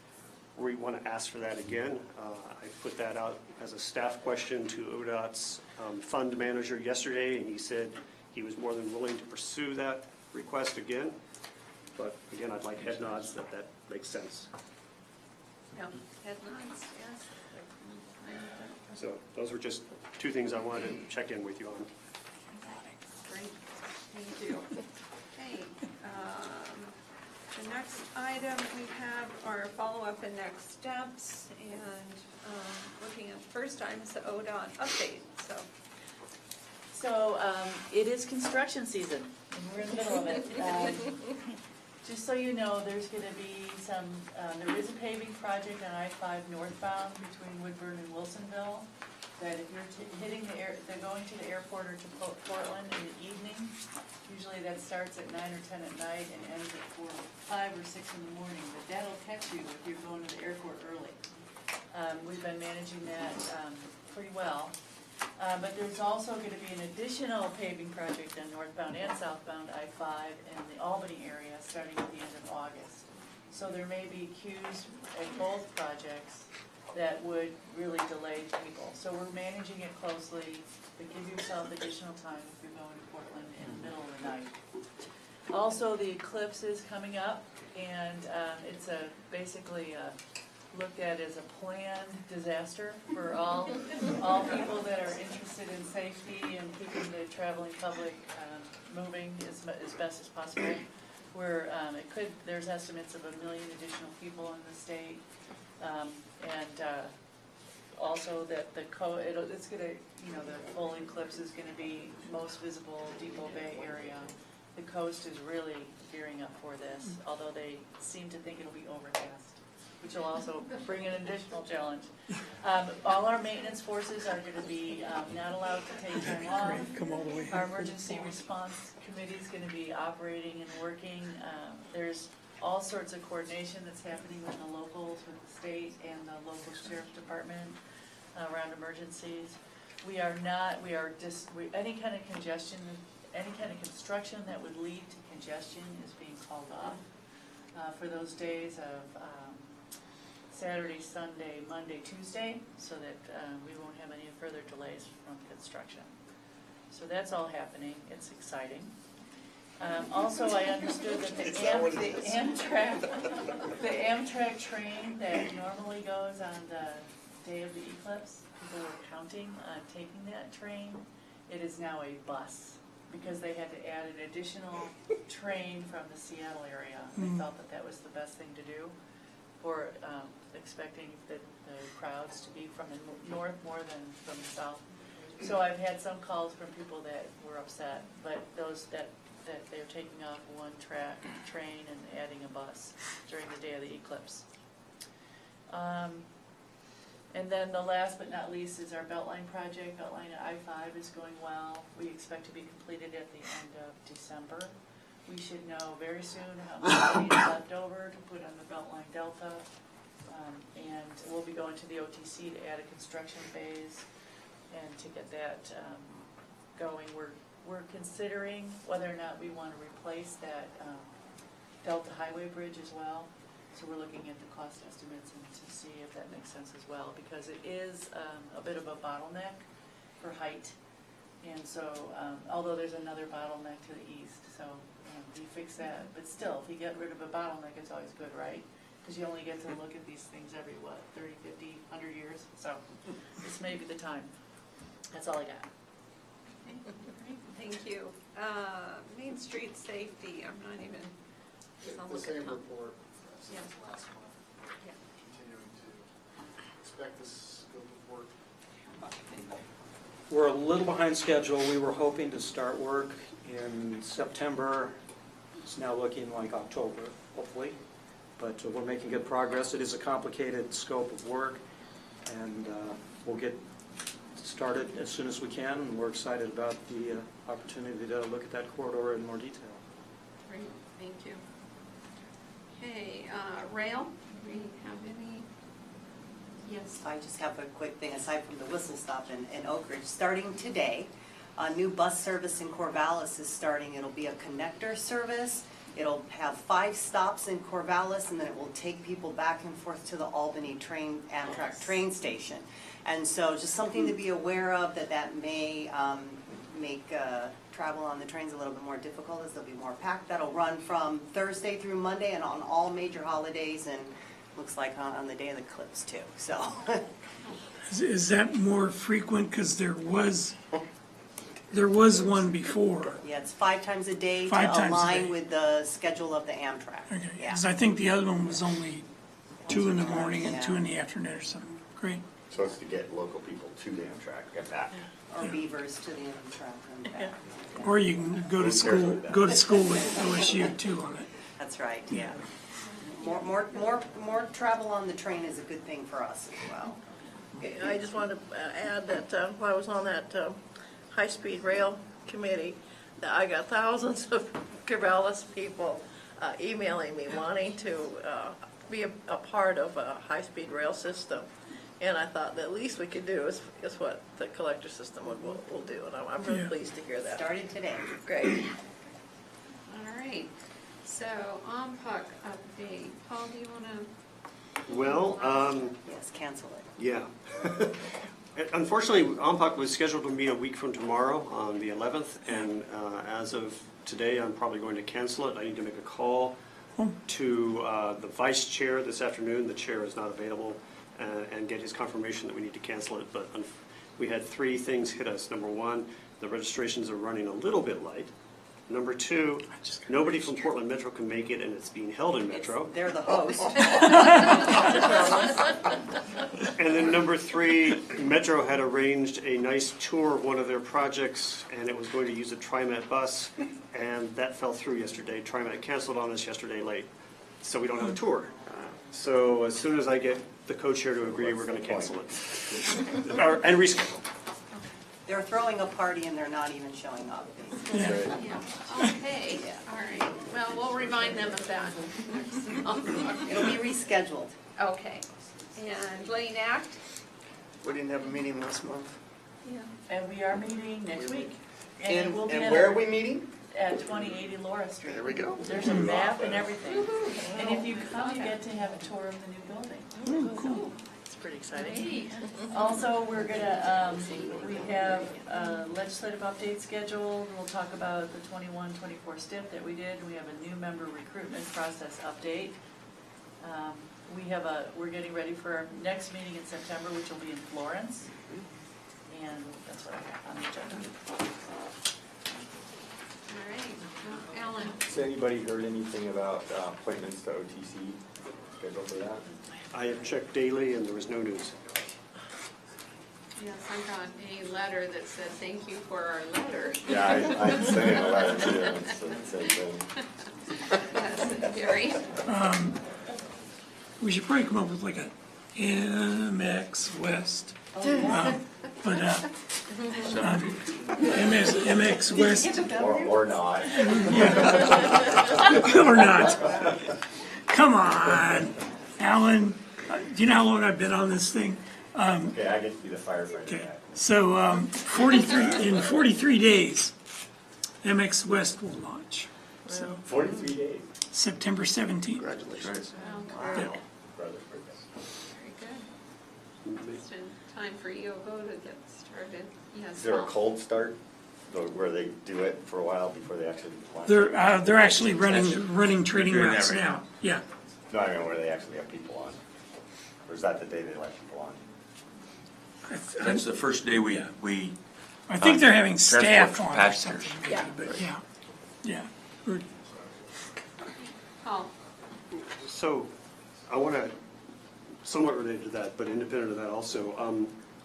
We want to ask for that again. I put that out as a staff question to ODOT's fund manager yesterday, and he said he was more than willing to pursue that request again. But again, I'd like head nods that that makes sense. Yeah, head nods, yes. So those were just 2 things I wanted to check in with you on. Great, thank you. Okay, the next item we have are follow-up and next steps, and looking at the first item is the ODOT update, so. So, it is construction season, and we're in the middle of it. Just so you know, there's gonna be some, there is a paving project on I-5 northbound between Woodburn and Wilsonville, that if you're hitting the they're going to the airport or to Portland in the evening, usually that starts at 9 or 10 at night and ends at 5 or 6 in the morning, but that'll catch you if you're going to the airport early. We've been managing that pretty well. But there's also going to be an additional paving project on northbound and southbound I-5 in the Albany area starting at the end of August. So there may be queues at both projects that would really delay people. So we're managing it closely, but give yourself additional time if you're going to Portland in the middle of the night. Also, the eclipse is coming up, and it's basically looked at as a planned disaster for all people that are interested in safety and keeping the traveling public moving as best as possible. There's estimates of 1 million additional people in the state, and also that the full eclipse is gonna be most visible Depot Bay area. The coast is really gearing up for this, although they seem to think it'll be overcast, which will also bring an additional challenge. All our maintenance forces are going to be not allowed to take time off. Our emergency response committee is going to be operating and working. There's all sorts of coordination that's happening with the locals, with the state and the local sheriff department around emergencies. Any kind of congestion, any kind of construction that would lead to congestion is being called off for those days of Saturday, Sunday, Monday, Tuesday, so that we won't have any further delays from construction. So that's all happening. It's exciting. Also, I understood that the Amtrak train that normally goes on the day of the eclipse, people were counting on taking that train. It is now a bus, because they had to add an additional train from the Seattle area. They felt that that was the best thing to do for expecting the crowds to be from the north more than from the south. So I've had some calls from people that were upset, but those that they're taking off one train and adding a bus during the day of the eclipse. And then the last but not least is our Beltline project. Beltline at I-5 is going well. We expect to be completed at the end of December. We should know very soon how much money is left over to put on the Beltline Delta. And we'll be going to the OTC to add a construction phase and to get that going. We're considering whether or not we want to replace that Delta Highway Bridge as well. So we're looking at the cost estimates and to see if that makes sense as well, because it is a bit of a bottleneck for height. And so, although there's another bottleneck to the east, so we fix that. But still, if you get rid of a bottleneck, it's always good, right? Because you only get to look at these things every, 30, 50, 100 years? So this may be the time. That's all I got. Thank you. Main Street Safety, I'm not even, The same report as Yeah. last month. Yeah. Continuing to expect this scope of work. We're a little behind schedule. We were hoping to start work in September. It's now looking like October, hopefully. But we're making good progress. It is a complicated scope of work, and we'll get started as soon as we can, and we're excited about the opportunity to look at that corridor in more detail. Great, thank you. Okay, rail, do we have any? Yes, I just have a quick thing, aside from the whistle stop in Oak Ridge. Starting today, a new bus service in Corvallis is starting. It'll be a connector service. It'll have 5 stops in Corvallis, and then it will take people back and forth to the Albany Amtrak train station. And so just something to be aware of, that may make travel on the trains a little bit more difficult, as they'll be more packed. That'll run from Thursday through Monday and on all major holidays, and looks like on the day of the eclipse too. So Is that more frequent? Because there was one before. yeah, it's 5 times a day 5 to times a align day. with the schedule of the Amtrak. Okay, Yeah. because I think the other one was only 2 in the morning and 2 in the afternoon or something. Great. So it's to get local people to the Amtrak, get back. Or Beavers to the Amtrak and back. Or you can go to school with OSU too on it. That's right, yeah. More travel on the train is a good thing for us as well. Okay, I just wanted to add that while I was on that high-speed rail committee, that I got thousands of Corvallis people emailing me wanting to be a part of a high-speed rail system. And I thought the least we could do is what the collector system will do, and I'm really pleased to hear that. Starting today. Great. All right, so OMPUC update. Paul, do you want to? Well, Yes, cancel it. yeah. Unfortunately, OMPUC was scheduled to meet a week from tomorrow on the 11th, and as of today, I'm probably going to cancel it. I need to make a call to the vice chair this afternoon. The chair is not available, and get his confirmation that we need to cancel it. But we had 3 things hit us. Number 1, the registrations are running a little bit light. Number 2, nobody from Portland Metro can make it, and it's being held in Metro. They're the host. And then number 3, Metro had arranged a nice tour of one of their projects, and it was going to use a TriMet bus, and that fell through yesterday. TriMet canceled on us yesterday late, so we don't have a tour. So as soon as I get the co-chair to agree, we're going to cancel it. And reschedule. They're throwing a party and they're not even showing up, basically. Yeah. Okay, all right. Well, we'll remind them of that. It'll be rescheduled. Okay. And Lane Act? We didn't have a meeting last month. Yeah. And we are meeting next week. And And it will be and at where our- are we meeting? At 2080 Laura Street. There we go. There's a map and everything. And if you come, you get to have a tour of the new building. Cool. It's pretty exciting. Also, we're gonna, we have a legislative update scheduled. We'll talk about the 21-24 STIP that we did. We have a new member recruitment process update. We're getting ready for our next meeting in September, which will be in Florence. And that's what I have on the agenda. All right. Alan? Has anybody heard anything about appointments to OTC scheduled for that? I have checked daily, and there was no news. Yes, I got a letter that said, thank you for our letter. Yeah, I sent in a letter to them, so it's the same thing. Yes, Gary? We should probably come up with like a MX West. MX West. Or not. Or not. Come on, Alan. Do you know how long I've been on this thing? Okay, I get to be the firefighter. Okay. So 43 days, MX West will launch. So 43 days. September 17th. Congratulations. Wow. Yeah. Brother's birthday. Very good. It's been time for EOGO to get started. Yes. Is there a Paul? cold start where they do it for a while before they actually launch? They're actually running training routes now. Yeah. No, I mean where they actually have people on. Or is that the day they let people on? That's the first day we I think they're having staff transport on or passengers. something. Yeah. But yeah. We're- Paul? So, I want to, somewhat related to that, but independent of that also,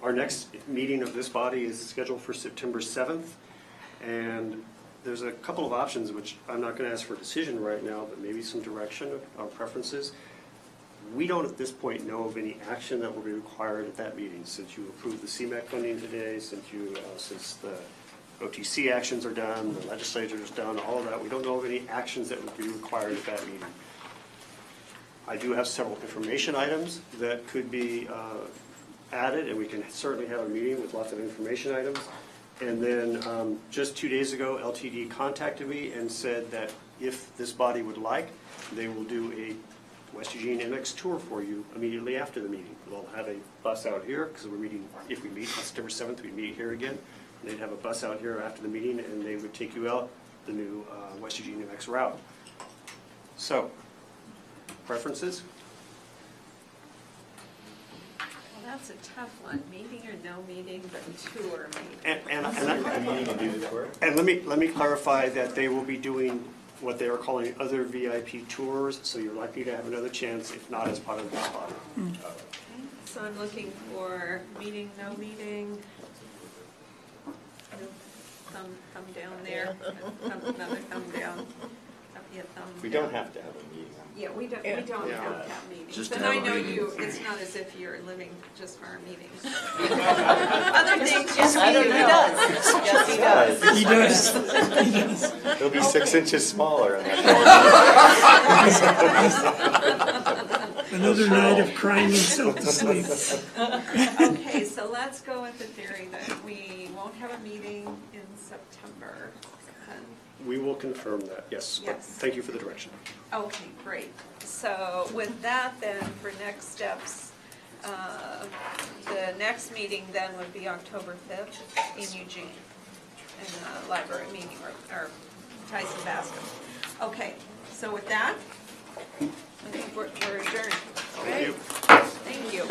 our next meeting of this body is scheduled for September 7th, and there's a couple of options, which I'm not going to ask for a decision right now, but maybe some direction or preferences. We don't at this point know of any action that will be required at that meeting, since you approved the CMAQ funding today, since the OTC actions are done, the legislature is done, all of that. We don't know of any actions that would be required at that meeting. I do have several information items that could be added, and we can certainly have a meeting with lots of information items. And then just 2 days ago, LTD contacted me and said that if this body would like, they will do a West Eugene MX tour for you immediately after the meeting. We'll have a bus out here, because we're meeting, if we meet on September 7th, we meet here again. And they'd have a bus out here after the meeting, and they would take you out the new West Eugene MX route. So, preferences? Well, that's a tough one. Meeting or no meeting, but tour maybe. And let me clarify that they will be doing what they are calling other VIP tours, so you're likely to have another chance, if not as part of this body. So I'm looking for meeting, no meeting. Thumb down there, another thumb down. Yeah, thumb We down. don't have to have a meeting. Yeah, we don't have to have meetings. Just But to have I a know meeting. you, it's not as if you're living just for our meetings. Other things, just I don't you know. know. Yes, he does. He does. It'll be 6 inches smaller. In that And Another night of crying yourself to sleep. Okay, so let's go with the theory that we won't have a meeting in September. We will confirm that, yes. But Yes. thank you for the direction. Okay, great. So with that then, for next steps, the next meeting then would be October 5th in Eugene, in the library meeting, or Tyson Bascom. Okay, so with that, I think we're adjourned. Thank you. Thank you.